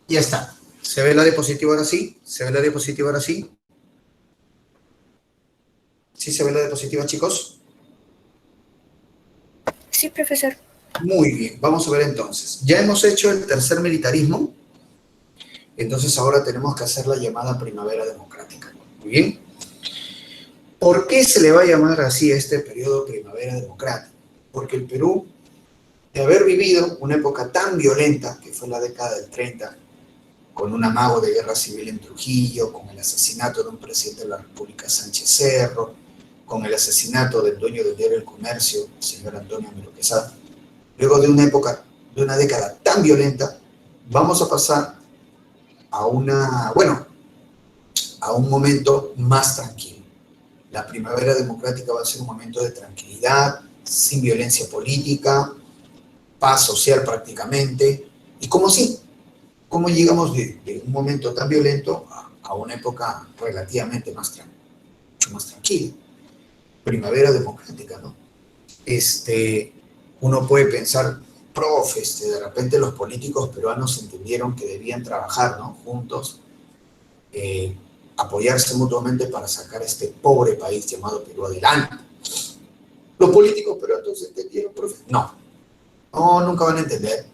[SPEAKER 1] Ya está. ¿Se ve la diapositiva ahora sí? ¿Se ve la diapositiva ahora sí? ¿Sí se ve la diapositiva, chicos?
[SPEAKER 2] Sí, profesor.
[SPEAKER 1] Muy bien, vamos a ver entonces. Ya hemos hecho el tercer militarismo, entonces ahora tenemos que hacer la llamada primavera democrática. Muy bien. ¿Por qué se le va a llamar así a este periodo primavera democrática? Porque el Perú, de haber vivido una época tan violenta, que fue la década del 30, con un amago de guerra civil en Trujillo, con el asesinato de un presidente de la República, Sánchez Cerro, con el asesinato del dueño del diario El Comercio, el señor Antonio Miro Quesada. Luego de una época, de una década tan violenta, vamos a pasar a a un momento más tranquilo. La primavera democrática va a ser un momento de tranquilidad, sin violencia política, paz social prácticamente. ¿Y cómo sí? ¿Cómo llegamos de un momento tan violento a una época relativamente mucho más tranquila? Primavera democrática, ¿no? Uno puede pensar, profe, de repente los políticos peruanos entendieron que debían trabajar, ¿no? Juntos, apoyarse mutuamente para sacar a este pobre país llamado Perú adelante. ¿Los políticos peruanos entendieron, profe? No, no, nunca van a entender,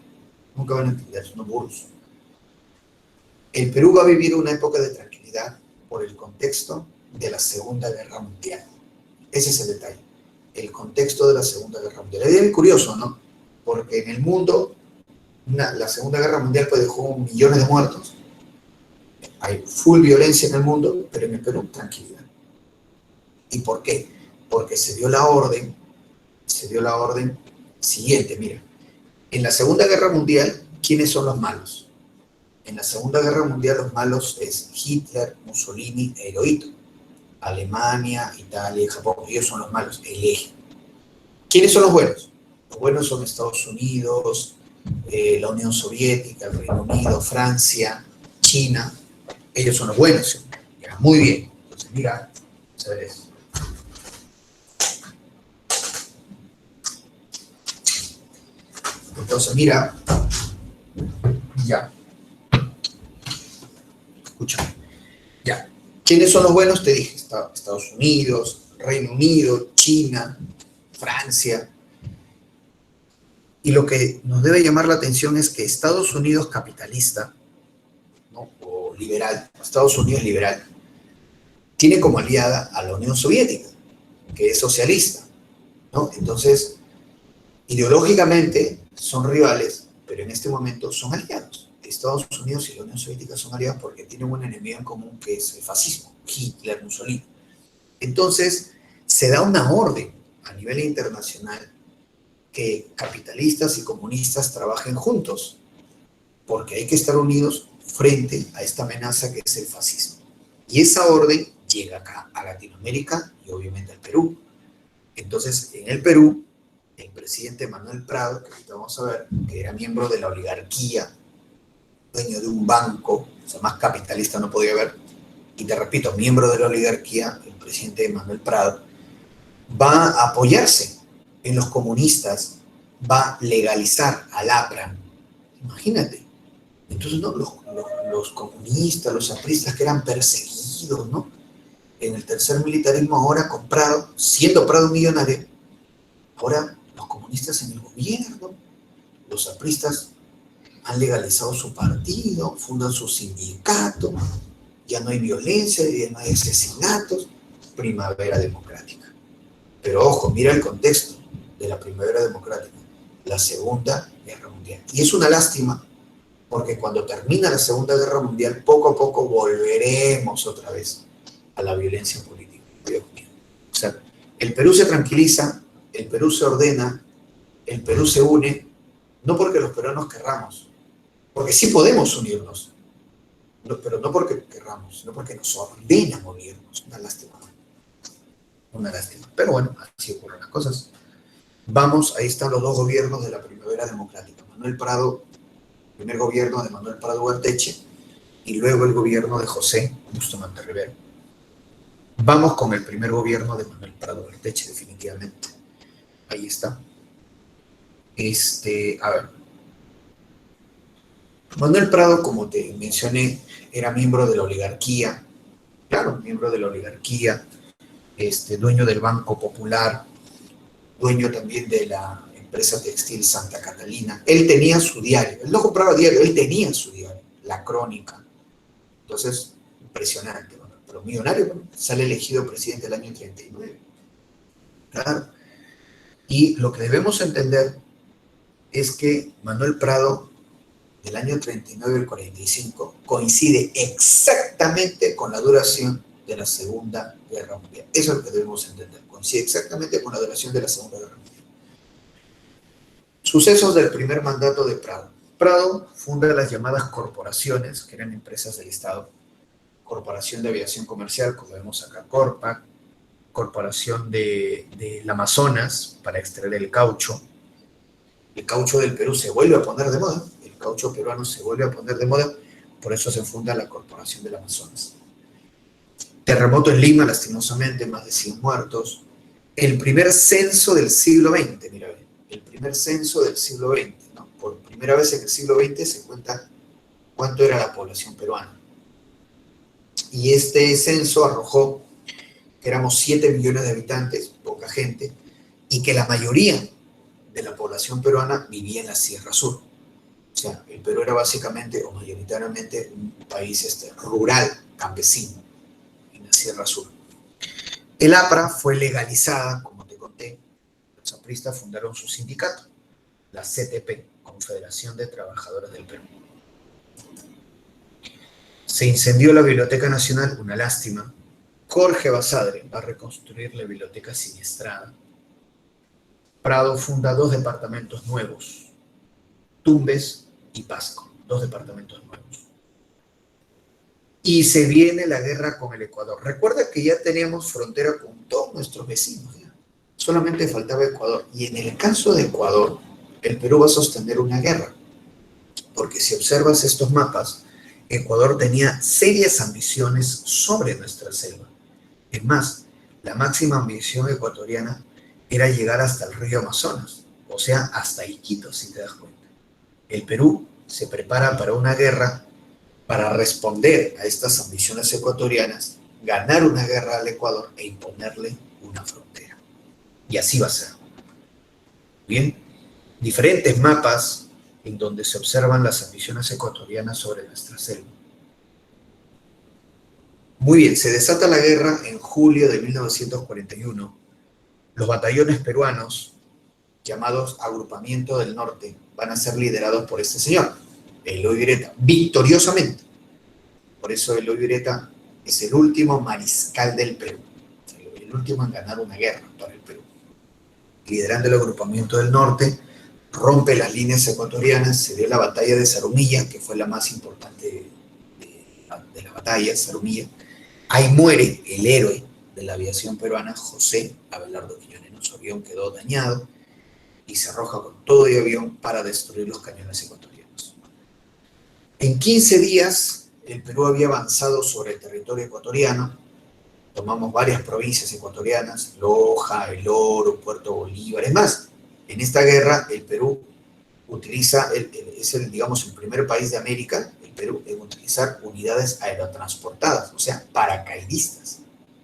[SPEAKER 1] son unos burros. El Perú va a vivir una época de tranquilidad por el contexto de la Segunda Guerra Mundial. Ese es el detalle, el contexto de la Segunda Guerra Mundial. Es bien curioso, ¿no? Porque en el mundo, la Segunda Guerra Mundial pues dejó millones de muertos, hay full violencia en el mundo, pero en el Perú tranquilidad. ¿Y por qué? Porque se dio la orden siguiente, mira, en la Segunda Guerra Mundial, ¿quiénes son los malos? En la Segunda Guerra Mundial los malos es Hitler, Mussolini e Hirohito. Alemania, Italia y Japón, ellos son los malos, el eje. ¿Quiénes son los buenos? Los buenos son Estados Unidos, la Unión Soviética, el Reino Unido, Francia, China. Ellos son los buenos. ¿Sí? Ya, muy bien. Entonces, mira, vamos a ver eso. Entonces, mira, ya. Escúchame. Ya. ¿Quiénes son los buenos? Te dije, Estados Unidos, Reino Unido, China, Francia. Y lo que nos debe llamar la atención es que Estados Unidos capitalista, ¿no? O liberal, Estados Unidos liberal, tiene como aliada a la Unión Soviética, que es socialista, ¿no? Entonces, ideológicamente son rivales, pero en este momento son aliados. Estados Unidos y la Unión Soviética son aliados porque tienen un enemigo en común que es el fascismo, Hitler, Mussolini. Entonces, se da una orden a nivel internacional que capitalistas y comunistas trabajen juntos, porque hay que estar unidos frente a esta amenaza que es el fascismo. Y esa orden llega acá a Latinoamérica y obviamente al Perú. Entonces, en el Perú, el presidente Manuel Prado, que ahorita vamos a ver, que era miembro de la oligarquía, dueño de un banco, o sea, más capitalista no podía haber, y te repito, miembro de la oligarquía, el presidente Manuel Prado, va a apoyarse en los comunistas, va a legalizar al APRA. Imagínate. Entonces, ¿no? Los comunistas, los apristas que eran perseguidos, ¿no? En el tercer militarismo, ahora con Prado, siendo Prado millonario, ahora los comunistas en el gobierno, los apristas han legalizado su partido, fundan su sindicato, ya no hay violencia, ya no hay asesinatos, primavera democrática. Pero ojo, mira el contexto de la primavera democrática, la Segunda Guerra Mundial. Y es una lástima, porque cuando termina la Segunda Guerra Mundial, poco a poco volveremos otra vez a la violencia política. Dios mío. O sea, el Perú se tranquiliza, el Perú se ordena, el Perú se une, no porque los peruanos querramos, porque sí podemos unirnos, pero no porque querramos, sino porque nos ordenan unirnos. Una lástima. Una lástima. Pero bueno, así ocurren las cosas. Vamos, ahí están los dos gobiernos de la primavera democrática. Manuel Prado, primer gobierno de Manuel Prado Ugarteche, y luego el gobierno de José Bustamante Rivero. Vamos con el primer gobierno de Manuel Prado Ugarteche, definitivamente. Ahí está. A ver. Manuel Prado, como te mencioné, era miembro de la oligarquía. Claro, miembro de la oligarquía, dueño del Banco Popular, dueño también de la empresa textil Santa Catalina. Él tenía su diario, él no compraba diario, él tenía su diario, La Crónica. Entonces, impresionante, ¿no? Pero millonario, ¿no? Sale elegido presidente el año 39. Claro. Y lo que debemos entender es que Manuel Prado, del año 39 al 45, coincide exactamente con la duración de la Segunda Guerra Mundial. Eso es lo que debemos entender. Coincide exactamente con la duración de la Segunda Guerra Mundial. Sucesos del primer mandato de Prado. Prado funda las llamadas corporaciones, que eran empresas del Estado. Corporación de Aviación Comercial, como vemos acá, Corpa. Corporación del Amazonas, para extraer el caucho. El caucho del Perú se vuelve a poner de moda. El caucho peruano se vuelve a poner de moda. Por eso se funda la Corporación del Amazonas. Terremoto en Lima, lastimosamente, más de 100 muertos. El primer censo del siglo XX, mira, el primer censo del siglo XX, ¿no? Por primera vez en el siglo XX se cuenta cuánto era la población peruana. Y este censo arrojó que éramos 7 millones de habitantes, poca gente, y que la mayoría de la población peruana vivía en la Sierra Sur. O sea, el Perú era básicamente o mayoritariamente un país rural, campesino, en la Sierra Sur. El APRA fue legalizada, como te conté. Los apristas fundaron su sindicato, la CTP, Confederación de Trabajadores del Perú. Se incendió la Biblioteca Nacional, una lástima. Jorge Basadre va a reconstruir la biblioteca siniestrada. Prado funda 2 departamentos nuevos, Tumbes y Pasco, 2 departamentos nuevos. Y se viene la guerra con el Ecuador. Recuerda que ya teníamos frontera con todos nuestros vecinos, ¿ya? Solamente faltaba Ecuador. Y en el caso de Ecuador, el Perú va a sostener una guerra. Porque si observas estos mapas, Ecuador tenía serias ambiciones sobre nuestra selva. Es más, la máxima ambición ecuatoriana era llegar hasta el río Amazonas, o sea, hasta Iquitos, si te das cuenta. El Perú se prepara para una guerra para responder a estas ambiciones ecuatorianas, ganar una guerra al Ecuador e imponerle una frontera. Y así va a ser. Bien, diferentes mapas en donde se observan las ambiciones ecuatorianas sobre nuestra selva. Muy bien, se desata la guerra en julio de 1941. Los batallones peruanos, llamados Agrupamiento del Norte, van a ser liderados por este señor, Eloy Greta, victoriosamente. Por eso Eloy Greta es el último mariscal del Perú, el último en ganar una guerra para el Perú. Liderando el Agrupamiento del Norte, rompe las líneas ecuatorianas, se dio la batalla de Zarumilla, que fue la más importante de la batalla, Zarumilla. Ahí muere el héroe de la aviación peruana, José Abelardo Quiñones. Su avión quedó dañado y se arroja con todo el avión para destruir los cañones ecuatorianos. En 15 días, el Perú había avanzado sobre el territorio ecuatoriano. Tomamos varias provincias ecuatorianas, Loja, El Oro, Puerto Bolívar. Es más, en esta guerra el Perú utiliza, es el primer país de América, el Perú, en utilizar unidades aerotransportadas, o sea, paracaidistas.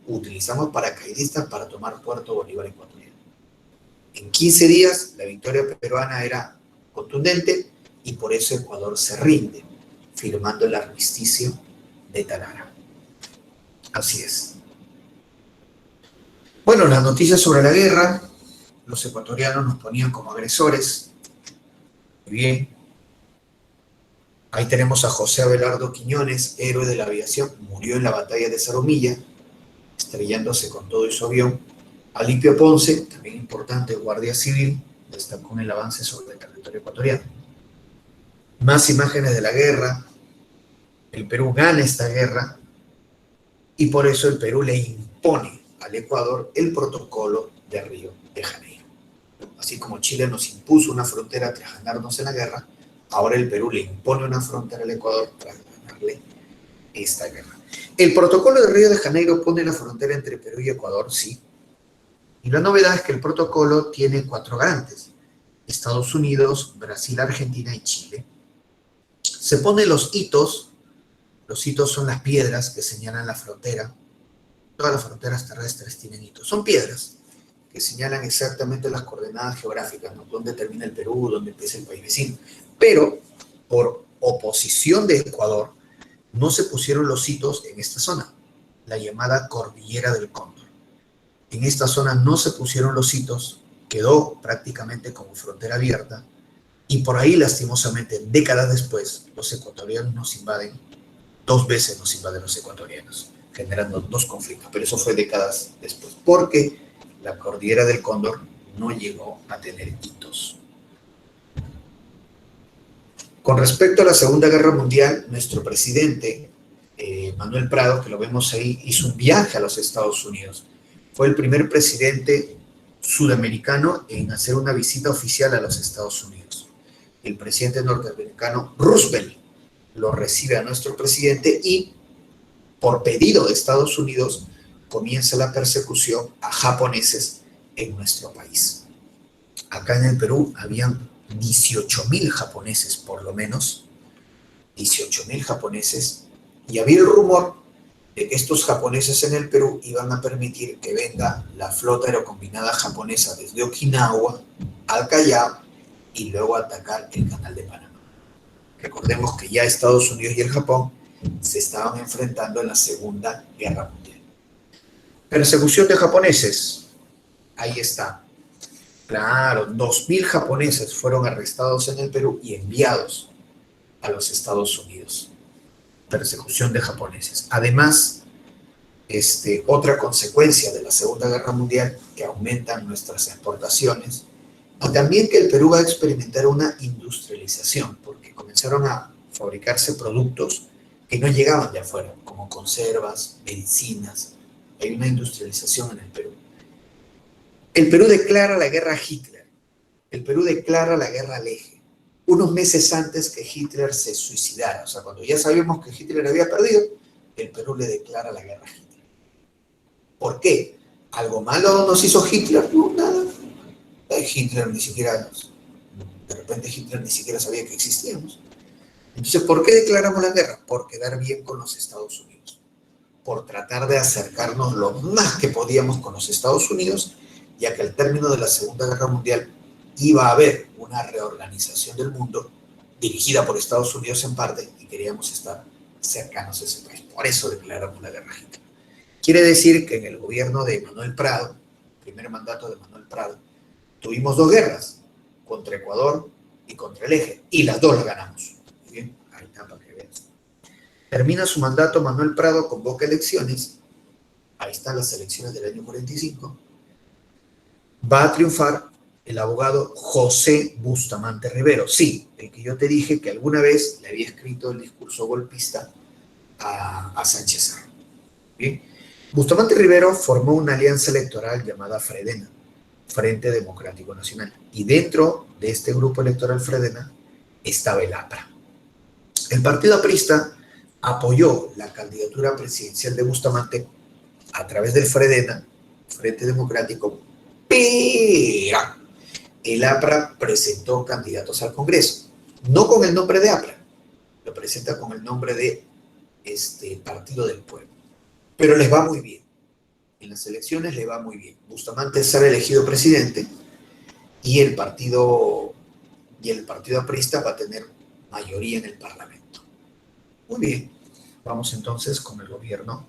[SPEAKER 1] Utilizamos paracaidistas para tomar Puerto Bolívar ecuatoriano. En 15 días, la victoria peruana era contundente y por eso Ecuador se rinde, firmando el armisticio de Tarara. Así es. Bueno, las noticias sobre la guerra, los ecuatorianos nos ponían como agresores. Muy bien. Ahí tenemos a José Abelardo Quiñones, héroe de la aviación, murió en la batalla de Zarumilla, estrellándose con todo y su avión. Alipio Ponce, también importante, guardia civil, destacó en el avance sobre el territorio ecuatoriano. Más imágenes de la guerra. El Perú gana esta guerra y por eso el Perú le impone al Ecuador el protocolo de Río de Janeiro. Así como Chile nos impuso una frontera tras ganarnos en la guerra, ahora el Perú le impone una frontera al Ecuador tras ganarle esta guerra. El protocolo de Río de Janeiro pone la frontera entre Perú y Ecuador, sí. Y la novedad es que el protocolo tiene 4 garantes: Estados Unidos, Brasil, Argentina y Chile. Se ponen los hitos son las piedras que señalan la frontera. Todas las fronteras terrestres tienen hitos, son piedras que señalan exactamente las coordenadas geográficas, ¿no? Dónde termina el Perú, dónde empieza el país vecino. Pero por oposición de Ecuador, no se pusieron los hitos en esta zona, la llamada Cordillera del Cóndor. En esta zona no se pusieron los hitos, quedó prácticamente como frontera abierta, y por ahí, lastimosamente, décadas después, los ecuatorianos nos invaden, 2 veces nos invaden los ecuatorianos, generando 2 conflictos, pero eso fue décadas después, porque la Cordillera del Cóndor no llegó a tener hitos. Con respecto a la Segunda Guerra Mundial, nuestro presidente, Manuel Prado, que lo vemos ahí, hizo un viaje a los Estados Unidos. Fue el primer presidente sudamericano en hacer una visita oficial a los Estados Unidos. El presidente norteamericano Roosevelt lo recibe a nuestro presidente y, por pedido de Estados Unidos, comienza la persecución a japoneses en nuestro país. Acá en el Perú habían 18.000 japoneses, por lo menos, 18.000 japoneses, y había el rumor de que estos japoneses en el Perú iban a permitir que venga la flota aerocombinada japonesa desde Okinawa al Callao y luego atacar el Canal de Panamá. Recordemos que ya Estados Unidos y el Japón se estaban enfrentando en la Segunda Guerra Mundial. Persecución de japoneses. Ahí está. Claro, 2.000 japoneses fueron arrestados en el Perú y enviados a los Estados Unidos. Persecución de japoneses. Además, otra consecuencia de la Segunda Guerra Mundial, que aumentan nuestras exportaciones, y también que el Perú va a experimentar una industrialización, porque comenzaron a fabricarse productos que no llegaban de afuera, como conservas, medicinas. Hay una industrialización en el Perú. El Perú declara la guerra a Hitler. El Perú declara la guerra al Eje. Unos meses antes que Hitler se suicidara. O sea, cuando ya sabíamos que Hitler había perdido, el Perú le declara la guerra a Hitler. ¿Por qué? ¿Algo malo nos hizo Hitler? No, nada. Hitler ni siquiera, de repente Hitler ni siquiera sabía que existíamos. Entonces, ¿por qué declaramos la guerra? Por quedar bien con los Estados Unidos. Por tratar de acercarnos lo más que podíamos con los Estados Unidos, ya que al término de la Segunda Guerra Mundial iba a haber una reorganización del mundo dirigida por Estados Unidos en parte y queríamos estar cercanos a ese país. Por eso declaramos la guerra a Hitler. Quiere decir que en el gobierno de Manuel Prado, primer mandato de Manuel Prado, tuvimos dos guerras, contra Ecuador y contra el Eje, y las dos las ganamos. Bien, ahí está para que veas. Termina su mandato Manuel Prado, convoca elecciones, ahí están las elecciones del año 45, va a triunfar el abogado José Bustamante Rivero, sí, el que yo te dije que alguna vez le había escrito el discurso golpista a Sánchez Cerro. Bien. Bustamante Rivero formó una alianza electoral llamada Fredena, Frente Democrático Nacional, y dentro de este grupo electoral Fredena estaba el APRA. El partido aprista apoyó la candidatura presidencial de Bustamante a través del Fredena, Frente Democrático, pero el APRA presentó candidatos al Congreso, no con el nombre de APRA, lo presenta con el nombre de Partido del Pueblo, pero les va muy bien. En las elecciones le va muy bien. Bustamante será elegido presidente y el partido aprista va a tener mayoría en el Parlamento. Muy bien, vamos entonces con el gobierno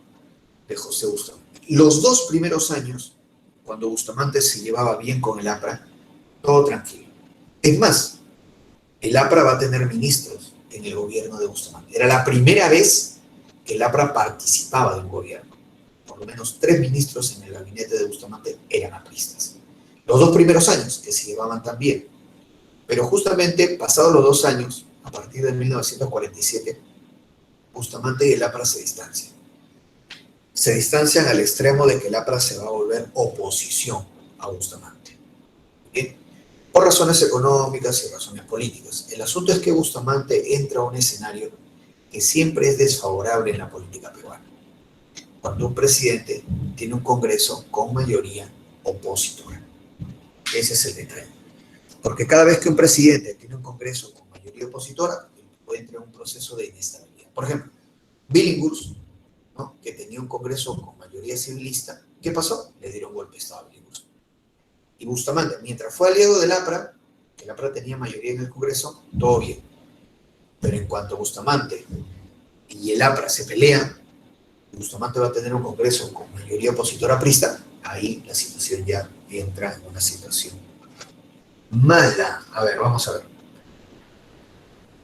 [SPEAKER 1] de José Bustamante. Los dos primeros años, cuando Bustamante se llevaba bien con el APRA, todo tranquilo. Es más, el APRA va a tener ministros en el gobierno de Bustamante. Era la primera vez que el APRA participaba de un gobierno. Por lo menos 3 ministros en el gabinete de Bustamante eran apristas. Los 2 primeros años, que se llevaban tan bien. Pero justamente, pasados los 2 años, a partir de 1947, Bustamante y el APRA se distancian. Se distancian al extremo de que el APRA se va a volver oposición a Bustamante. ¿Bien? Por razones económicas y razones políticas. El asunto es que Bustamante entra a un escenario que siempre es desfavorable en la política peruana. Cuando un presidente tiene un Congreso con mayoría opositora. Ese es el detalle. Porque cada vez que un presidente tiene un Congreso con mayoría opositora, puede entrar en un proceso de inestabilidad. Por ejemplo, Billinghurst, ¿no?, que tenía un Congreso con mayoría civilista, ¿qué pasó? Le dieron golpe de Estado a Billinghurst. Y Bustamante, mientras fue aliado del APRA, que el APRA tenía mayoría en el Congreso, todo bien. Pero en cuanto Bustamante y el APRA se pelean, Bustamante va a tener un Congreso con mayoría opositora aprista, ahí la situación ya entra en una situación mala. A ver, vamos a ver.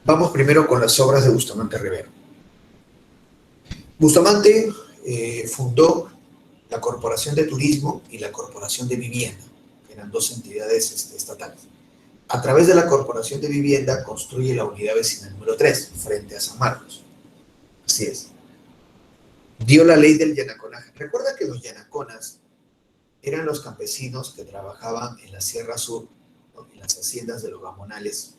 [SPEAKER 1] Vamos primero con las obras de Bustamante Rivero. Bustamante fundó la Corporación de Turismo y la Corporación de Vivienda, que eran 2 entidades estatales. A través de la Corporación de Vivienda construye la unidad vecinal número 3, frente a San Marcos. Así es. Dio la ley del yanaconaje. Recuerda que los yanaconas eran los campesinos que trabajaban en la Sierra Sur, ¿no?, en las haciendas de los gamonales,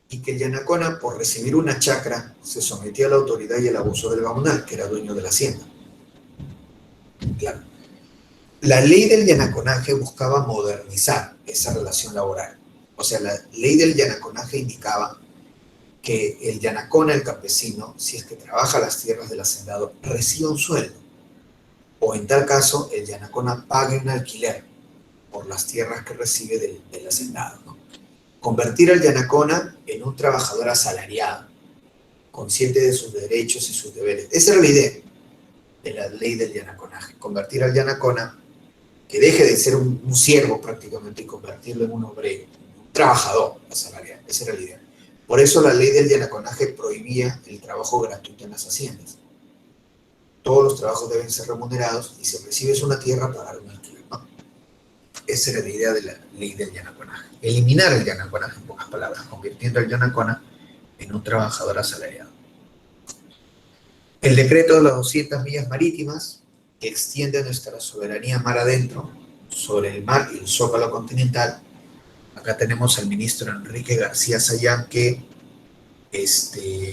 [SPEAKER 1] y que el yanacona, por recibir una chacra, se sometía a la autoridad y el abuso del gamonal, que era dueño de la hacienda. Claro. La ley del yanaconaje buscaba modernizar esa relación laboral. O sea, la ley del yanaconaje indicaba que el yanacona, el campesino, si es que trabaja las tierras del hacendado, reciba un sueldo. O en tal caso, el yanacona pague un alquiler por las tierras que recibe del hacendado, ¿no? Convertir al yanacona en un trabajador asalariado, consciente de sus derechos y sus deberes. Esa era la idea de la ley del yanaconaje. Convertir al yanacona, que deje de ser un siervo prácticamente, y convertirlo en un obrero, un trabajador asalariado. Esa era la idea. Por eso la ley del yanaconaje prohibía el trabajo gratuito en las haciendas. Todos los trabajos deben ser remunerados y si recibes una tierra, pagar un alquiler, ¿no? Esa era la idea de la ley del yanaconaje. Eliminar el yanaconaje, en pocas palabras, convirtiendo al yanacona en un trabajador asalariado. El decreto de las 200 millas marítimas, que extiende nuestra soberanía mar adentro, sobre el mar y el Zócalo continental. Acá tenemos al ministro Enrique García Sayán, que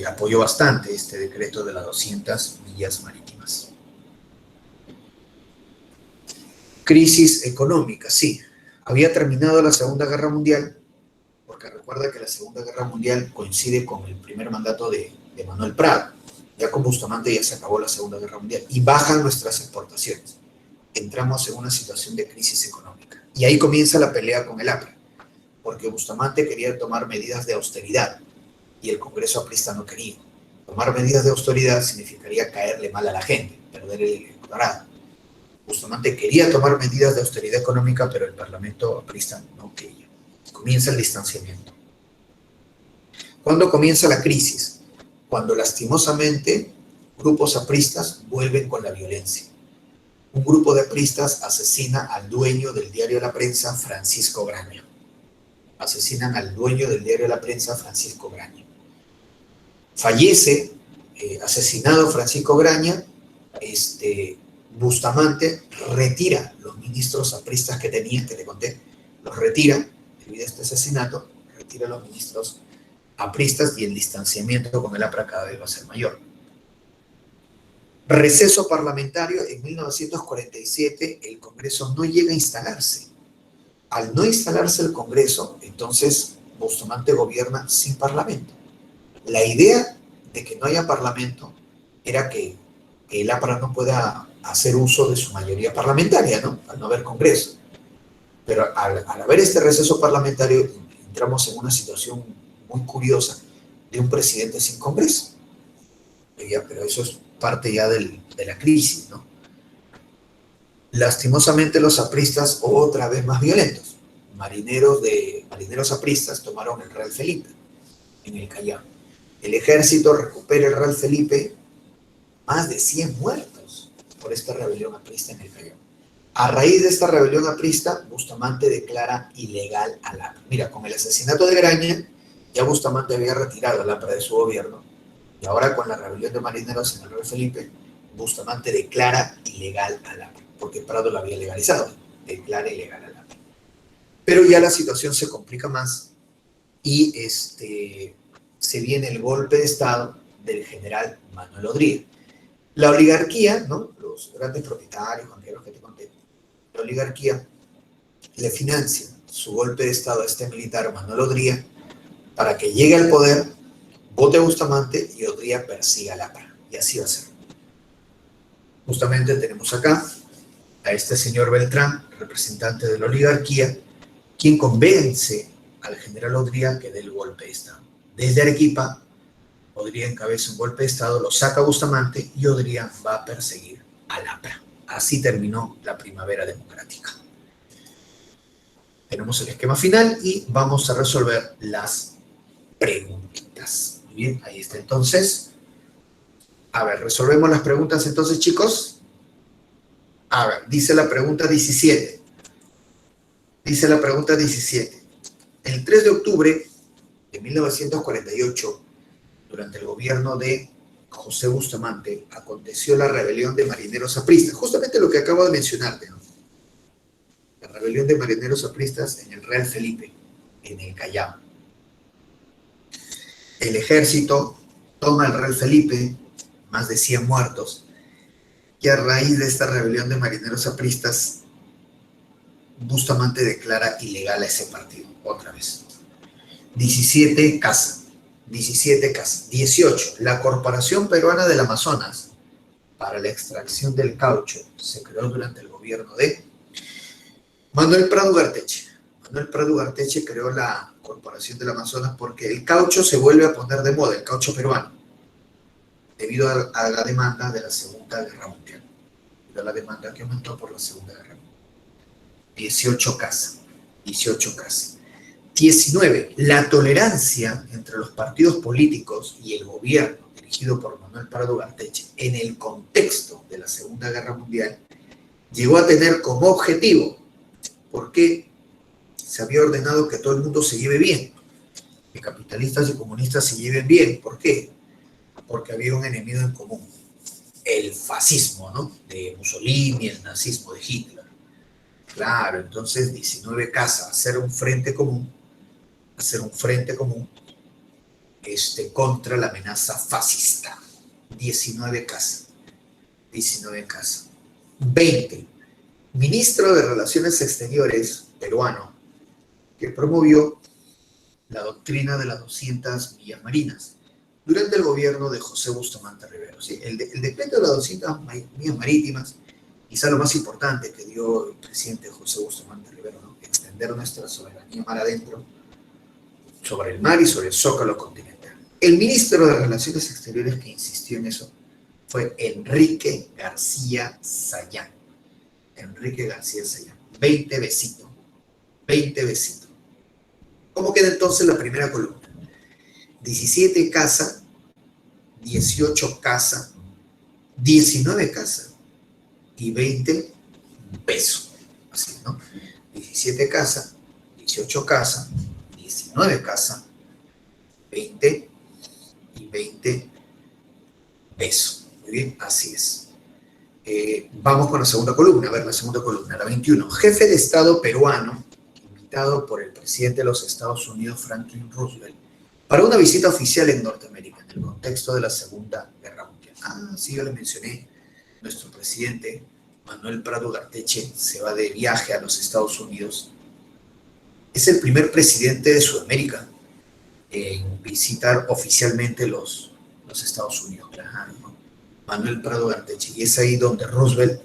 [SPEAKER 1] apoyó bastante este decreto de las 200 millas marítimas. Crisis económica, sí. Había terminado la Segunda Guerra Mundial, porque recuerda que la Segunda Guerra Mundial coincide con el primer mandato de Manuel Prado. Ya con Bustamante ya se acabó la Segunda Guerra Mundial y bajan nuestras exportaciones. Entramos en una situación de crisis económica. Y ahí comienza la pelea con el APRA, porque Bustamante quería tomar medidas de austeridad y el Congreso aprista no quería. Tomar medidas de austeridad significaría caerle mal a la gente, perder el electorado. Bustamante quería tomar medidas de austeridad económica, pero el Parlamento aprista no quería. Comienza el distanciamiento. ¿Cuándo comienza la crisis? Cuando lastimosamente grupos apristas vuelven con la violencia. Un grupo de apristas asesina al dueño del diario La Prensa, Francisco Graña. Asesinan al dueño del diario La Prensa, Francisco Graña. Fallece, asesinado Francisco Graña. Bustamante retira los ministros apristas que tenía, que te conté, los retira, debido a este asesinato, retira los ministros apristas y el distanciamiento con el APRA cada vez va a ser mayor. Receso parlamentario, en 1947 el Congreso no llega a instalarse. Al no instalarse el Congreso, entonces Bustamante gobierna sin parlamento. La idea de que no haya parlamento era que el APRA no pueda hacer uso de su mayoría parlamentaria, ¿no? Al no haber Congreso. Pero al haber este receso parlamentario, entramos en una situación muy curiosa de un presidente sin Congreso. Pero eso es parte ya de la crisis, ¿no? Lastimosamente los apristas otra vez más violentos. Marineros apristas tomaron el Real Felipe en el Callao. El ejército recupera el Real Felipe, más de 100 muertos por esta rebelión aprista en el Callao. A raíz de esta rebelión aprista, Bustamante declara ilegal al APRA. Mira, con el asesinato de Graña, ya Bustamante había retirado al APRA de su gobierno, y ahora con la rebelión de marineros en el Real Felipe, Bustamante declara ilegal al APRA, porque Prado lo había legalizado, declara ilegal al APRA. Pero ya la situación se complica más y se viene el golpe de Estado del general Manuel Odría. La oligarquía, ¿no? Los grandes propietarios, banqueros que te conté, la oligarquía le financia su golpe de Estado a este militar Manuel Odría para que llegue al poder, vote a Bustamante y Odría persiga al APRA. Y así va a ser. Justamente tenemos acá a este señor Beltrán, representante de la oligarquía, quien convence al general Odría que dé el golpe de Estado. Desde Arequipa, Odría encabeza un golpe de Estado, lo saca Bustamante y Odría va a perseguir al APRA. Así terminó la primavera democrática. Tenemos el esquema final y vamos a resolver las preguntitas. Muy bien, ahí está entonces. A ver, resolvemos las preguntas entonces, chicos. A ver, dice la pregunta 17. Dice la pregunta 17. El 3 de octubre de 1948, durante el gobierno de José Bustamante, aconteció la rebelión de marineros apristas. Justamente lo que acabo de mencionarte, ¿no? La rebelión de marineros apristas en el Real Felipe, en el Callao. El ejército toma el Real Felipe, más de 100 muertos, y a raíz de esta rebelión de marineros apristas, Bustamante declara ilegal a ese partido, otra vez. 17 caza. 18. La Corporación Peruana del Amazonas para la extracción del caucho se creó durante el gobierno de Manuel Prado Ugarteche. Manuel Prado Ugarteche creó la Corporación del Amazonas porque el caucho se vuelve a poner de moda, el caucho peruano, debido a la demanda de la Segunda Guerra Mundial. Debido a la demanda que aumentó por la Segunda Guerra Mundial. 18 caza. 19. La tolerancia entre los partidos políticos y el gobierno dirigido por Manuel Prado Ugarteche en el contexto de la Segunda Guerra Mundial llegó a tener como objetivo, porque se había ordenado que todo el mundo se lleve bien, que capitalistas y comunistas se lleven bien. ¿Por qué? Porque había un enemigo en común, el fascismo, ¿no? De Mussolini, el nazismo de Hitler. Claro, entonces 19 casas, hacer un frente común, contra la amenaza fascista. 19 casas, 19 casas. 20. Ministro de Relaciones Exteriores peruano, que promovió la doctrina de las 200 millas marinas durante el gobierno de José Bustamante Rivero. ¿Sí? El decreto de las 200 millas marítimas, quizá lo más importante que dio el presidente José Bustamante Rivero, ¿no? Extender nuestra soberanía mar adentro, sobre el mar y sobre el zócalo continental. El ministro de Relaciones Exteriores que insistió en eso fue Enrique García Sayán. Enrique García Sayán. 20 besitos. 20 besitos. ¿Cómo queda entonces la primera columna? 17 casas, 18 casas, 19 casas y 20 pesos. Así, ¿no? 17 casas, 18 casas, 19 casas, 20 y 20 pesos. Muy bien, así es. Vamos con la segunda columna. A ver, la segunda columna, la 21. Jefe de Estado peruano, invitado por el presidente de los Estados Unidos, Franklin Roosevelt, para una visita oficial en Norteamérica, en el contexto de la Segunda Guerra Mundial. Sí, yo le mencioné, nuestro presidente, Manuel Prado Garteche, se va de viaje a los Estados Unidos. Es el primer presidente de Sudamérica en visitar oficialmente los Estados Unidos. Claro, ¿no? Manuel Prado Garteche. Y es ahí donde Roosevelt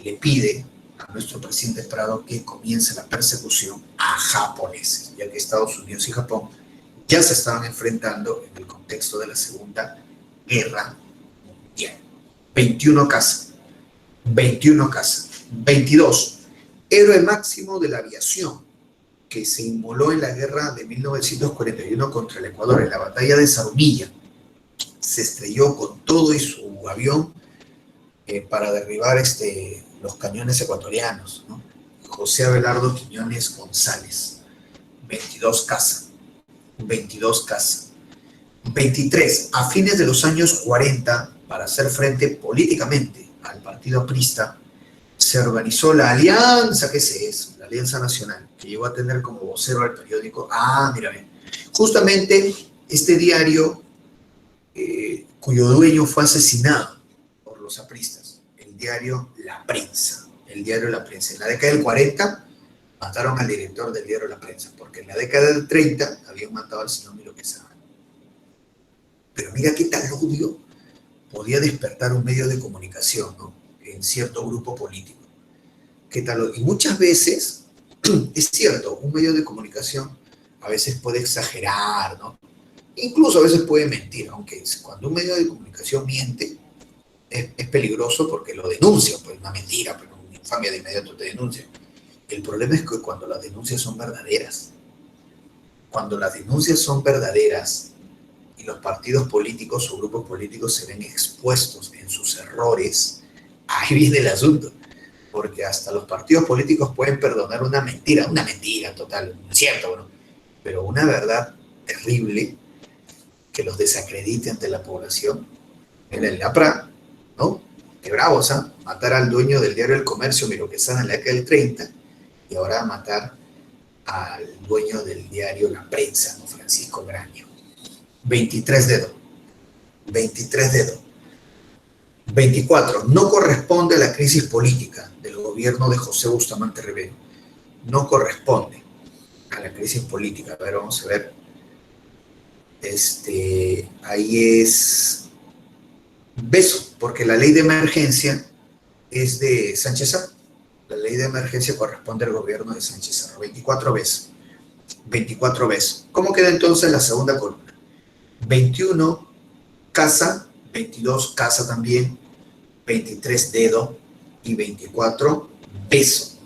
[SPEAKER 1] le pide a nuestro presidente Prado que comience la persecución a japoneses, ya que Estados Unidos y Japón ya se estaban enfrentando en el contexto de la Segunda Guerra Mundial. 21 casas. 21 casas. 22. Héroe máximo de la aviación, que se inmoló en la guerra de 1941 contra el Ecuador, en la batalla de Zarumilla. Se estrelló con todo y su avión para derribar los cañones ecuatorianos, ¿no? José Abelardo Quiñones González. 22 casas. 22 casas. 23. A fines de los años 40, para hacer frente políticamente al partido aprista, se organizó la alianza, ¿qué es? La Alianza Nacional, que llegó a tener como vocero al periódico. Mira bien. Justamente este diario, cuyo dueño fue asesinado por los apristas, el diario La Prensa. El diario La Prensa. En la década del 40 mataron al director del diario La Prensa, porque en la década del 30 habían matado al señor Miro Quesada. Pero mira qué tal odio podía despertar un medio de comunicación, ¿no? En cierto grupo político. ¿Qué tal? Y muchas veces, es cierto, un medio de comunicación a veces puede exagerar, ¿no? Incluso a veces puede mentir, aunque cuando un medio de comunicación miente, es peligroso porque lo denuncia, pues una mentira, pero una infamia de inmediato te denuncia. El problema es que cuando las denuncias son verdaderas, y los partidos políticos o grupos políticos se ven expuestos en sus errores, ahí viene el asunto. Porque hasta los partidos políticos pueden perdonar una mentira total, no es cierto, ¿no? Pero una verdad terrible que los desacredite ante la población. En el APRA, ¿no? Qué bravos, ¿ah? Matar al dueño del diario El Comercio, Miro Quesada, en la década del 30, y ahora matar al dueño del diario La Prensa, ¿no? Francisco Graño. 23 dedos. 23 dedos. 24. No corresponde a la crisis política del gobierno de José Bustamante Rivero. No corresponde a la crisis política. A ver, vamos a ver. Ahí es beso, porque la ley de emergencia es de Sánchez Cerro. La ley de emergencia corresponde al gobierno de Sánchez Cerro. 24 veces. 24 veces. ¿Cómo queda entonces la segunda columna? 21 casa, 22 casa también, 23 dedo y 24 beso.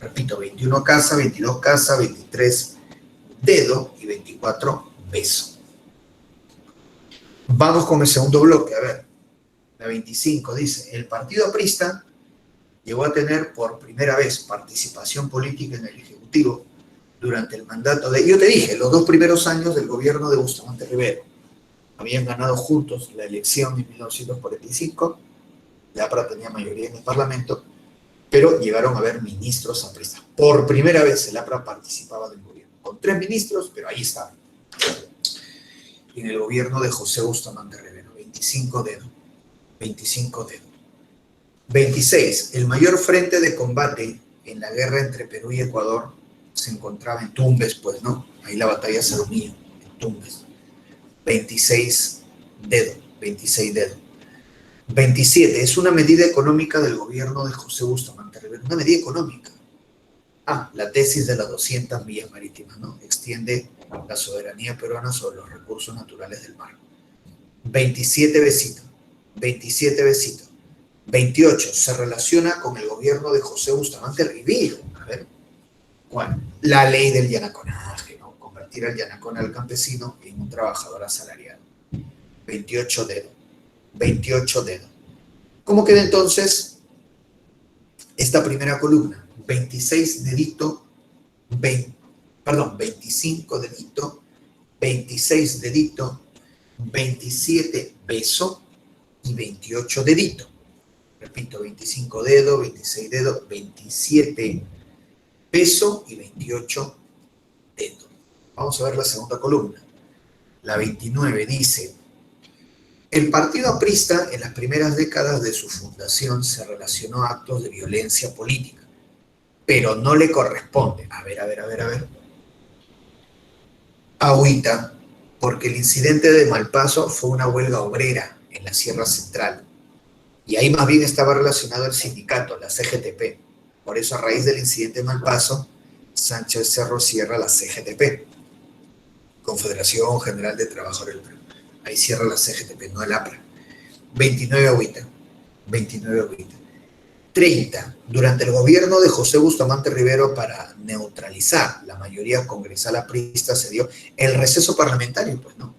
[SPEAKER 1] Repito, 21 casa, 22 casa, 23 dedo y 24 beso. Vamos con el segundo bloque. A ver, la 25 dice: el partido aprista llegó a tener por primera vez participación política en el Ejecutivo durante el mandato de, yo te dije, los 2 primeros años del gobierno de Bustamante Rivero. Habían ganado juntos la elección de 1945, la APRA tenía mayoría en el Parlamento, pero llegaron a haber ministros apristas. Por primera vez el APRA participaba del gobierno, con 3 ministros, pero ahí estaban. En el gobierno de José Bustamante Rivero, 25 dedos. 25 dedos. 26. El mayor frente de combate en la guerra entre Perú y Ecuador se encontraba en Tumbes, pues, ¿no? Ahí la batalla Salomillo, en Tumbes. 26 dedos. 26 dedos. 27. Es una medida económica del gobierno de José Bustamante Rivero. Una medida económica. La tesis de las 200 millas marítimas, ¿no? Extiende la soberanía peruana sobre los recursos naturales del mar. 27 besitos. 27 besitos. 28. Se relaciona con el gobierno de José Bustamante Rivero. A ver, ¿cuál? La ley del llanaconaje, ¿no? Convertir al llanacón al campesino en un trabajador asalariado. 28 dedos. 28 dedos. ¿Cómo queda entonces esta primera columna? 26 dedito, 25 dedito, 26 dedito, 27 beso y 28 dedito. Repito, 25 dedos, 26 dedos, 27 peso y 28 dedos. Vamos a ver la segunda columna. La 29 dice: el partido aprista en las primeras décadas de su fundación se relacionó a actos de violencia política, pero no le corresponde. A ver. Agüita, porque el incidente de Malpaso fue una huelga obrera en la Sierra Central. Y ahí más bien estaba relacionado el sindicato, la CGTP. Por eso, a raíz del incidente de Malpaso, Sánchez Cerro cierra la CGTP, Confederación General de Trabajadores del Perú. Ahí cierra la CGTP, no el APRA. 29 agüita. 29 agüita. 30. Durante el gobierno de José Bustamante Rivero, para neutralizar la mayoría congresal aprista, se dio el receso parlamentario, pues no.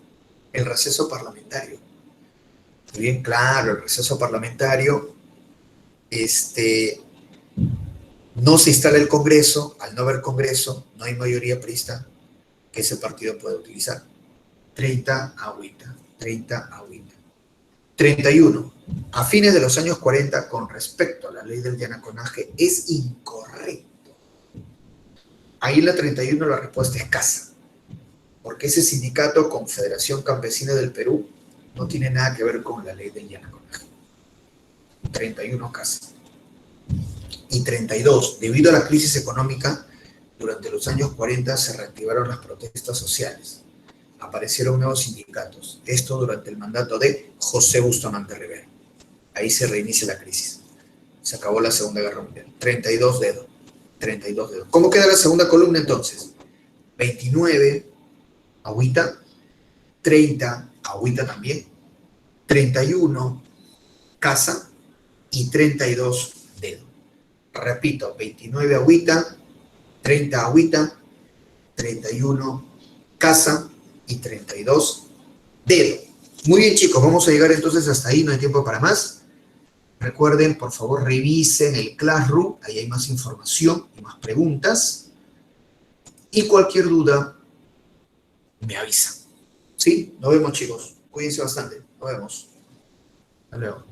[SPEAKER 1] El receso parlamentario. Bien claro, el receso parlamentario, no se instala el Congreso. Al no haber Congreso, no hay mayoría aprista que ese partido pueda utilizar. 30 agüita. 30 agüita. 31. A fines de los años 40, con respecto a la ley del llanaconaje, es incorrecto. Ahí en la 31 la respuesta es escasa, porque ese sindicato, Confederación Campesina del Perú, no tiene nada que ver con la ley del llanaconaje. 31 casa. Y 32. Debido a la crisis económica, durante los años 40 se reactivaron las protestas sociales. Aparecieron nuevos sindicatos. Esto durante el mandato de José Bustamante Rivero. Ahí se reinicia la crisis. Se acabó la Segunda Guerra Mundial. 32 dedos. 32 dedos. ¿Cómo queda la segunda columna entonces? 29, agüita. 30, agüita también. 31, casa. Y 32 dedos. Repito, 29 agüita, 30 agüita, 31 casa y 32 dedos. Muy bien, chicos, vamos a llegar entonces hasta ahí, no hay tiempo para más. Recuerden, por favor, revisen el Classroom, ahí hay más información y más preguntas. Y cualquier duda, me avisan. ¿Sí? Nos vemos, chicos. Cuídense bastante. Nos vemos. Hasta luego.